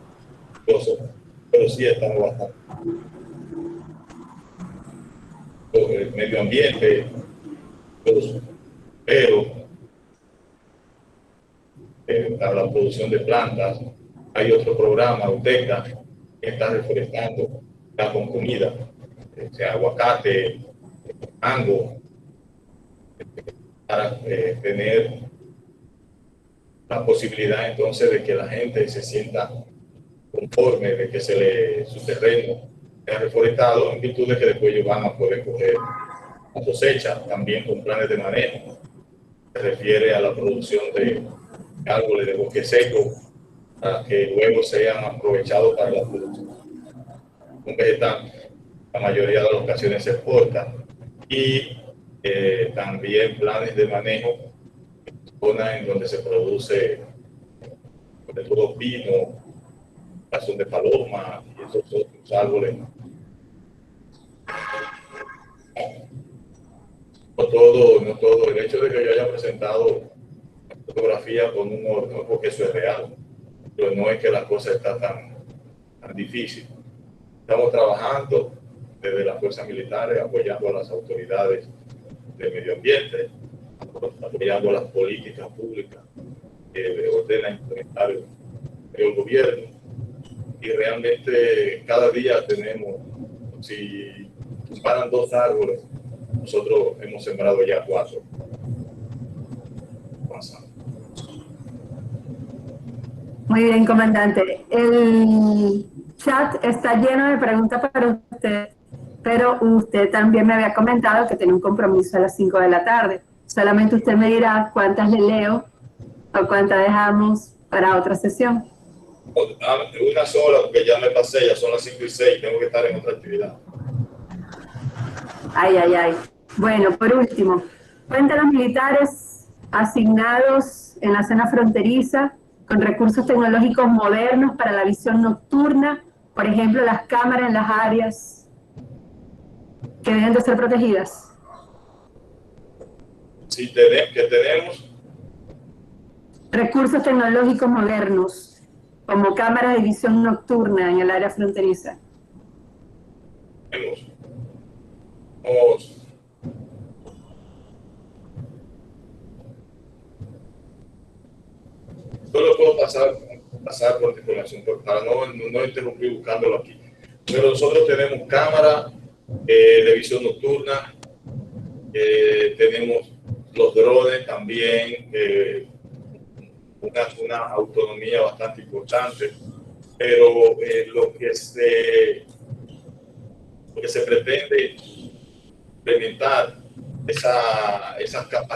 pero sí estamos bastante. Sobre el medio ambiente, pero para la producción de plantas, hay otro programa, UTECA, que está reforestando con comida, o sea, aguacate, mango, para tener la posibilidad entonces de que la gente se sienta conforme de que su terreno sea reforestado, en virtud de que después ellos van a poder coger la cosecha, también con planes de manejo. Se refiere a la producción de árboles de bosque seco, para que luego sean aprovechados para la producción. Un vegetal, la mayoría de las ocasiones se exporta, y también planes de manejo en zonas en donde se produce, sobre todo pino, razón de paloma y esos otros árboles. No todo, el hecho de que yo haya presentado fotografía con un orden, porque eso es real, pero no es que la cosa está tan difícil. Estamos trabajando desde las fuerzas militares, apoyando a las autoridades del medio ambiente, apoyando las políticas públicas que ordena implementar el gobierno, y realmente cada día tenemos, si paran 2 árboles, nosotros hemos sembrado ya 4. Muy bien, comandante. El chat está lleno de preguntas para usted, pero usted también me había comentado que tenía un compromiso a las 5 de la tarde. Solamente usted me dirá cuántas le leo o cuántas dejamos para otra sesión. Una sola, porque ya me pasé, ya son las 5:06, tengo que estar en otra actividad. Ay, ay, ay. Bueno, por último, cuenta los militares asignados en la zona fronteriza con recursos tecnológicos modernos para la visión nocturna, por ejemplo, las cámaras en las áreas que deben de ser protegidas. Sí, tenemos Recursos tecnológicos modernos, como cámaras de visión nocturna en el área fronteriza. Solo puedo pasar por esta información para no interrumpir buscándolo aquí. Pero nosotros tenemos cámara de visión nocturna, tenemos los drones también, una autonomía bastante importante, pero lo que se pretende implementar esas capacidades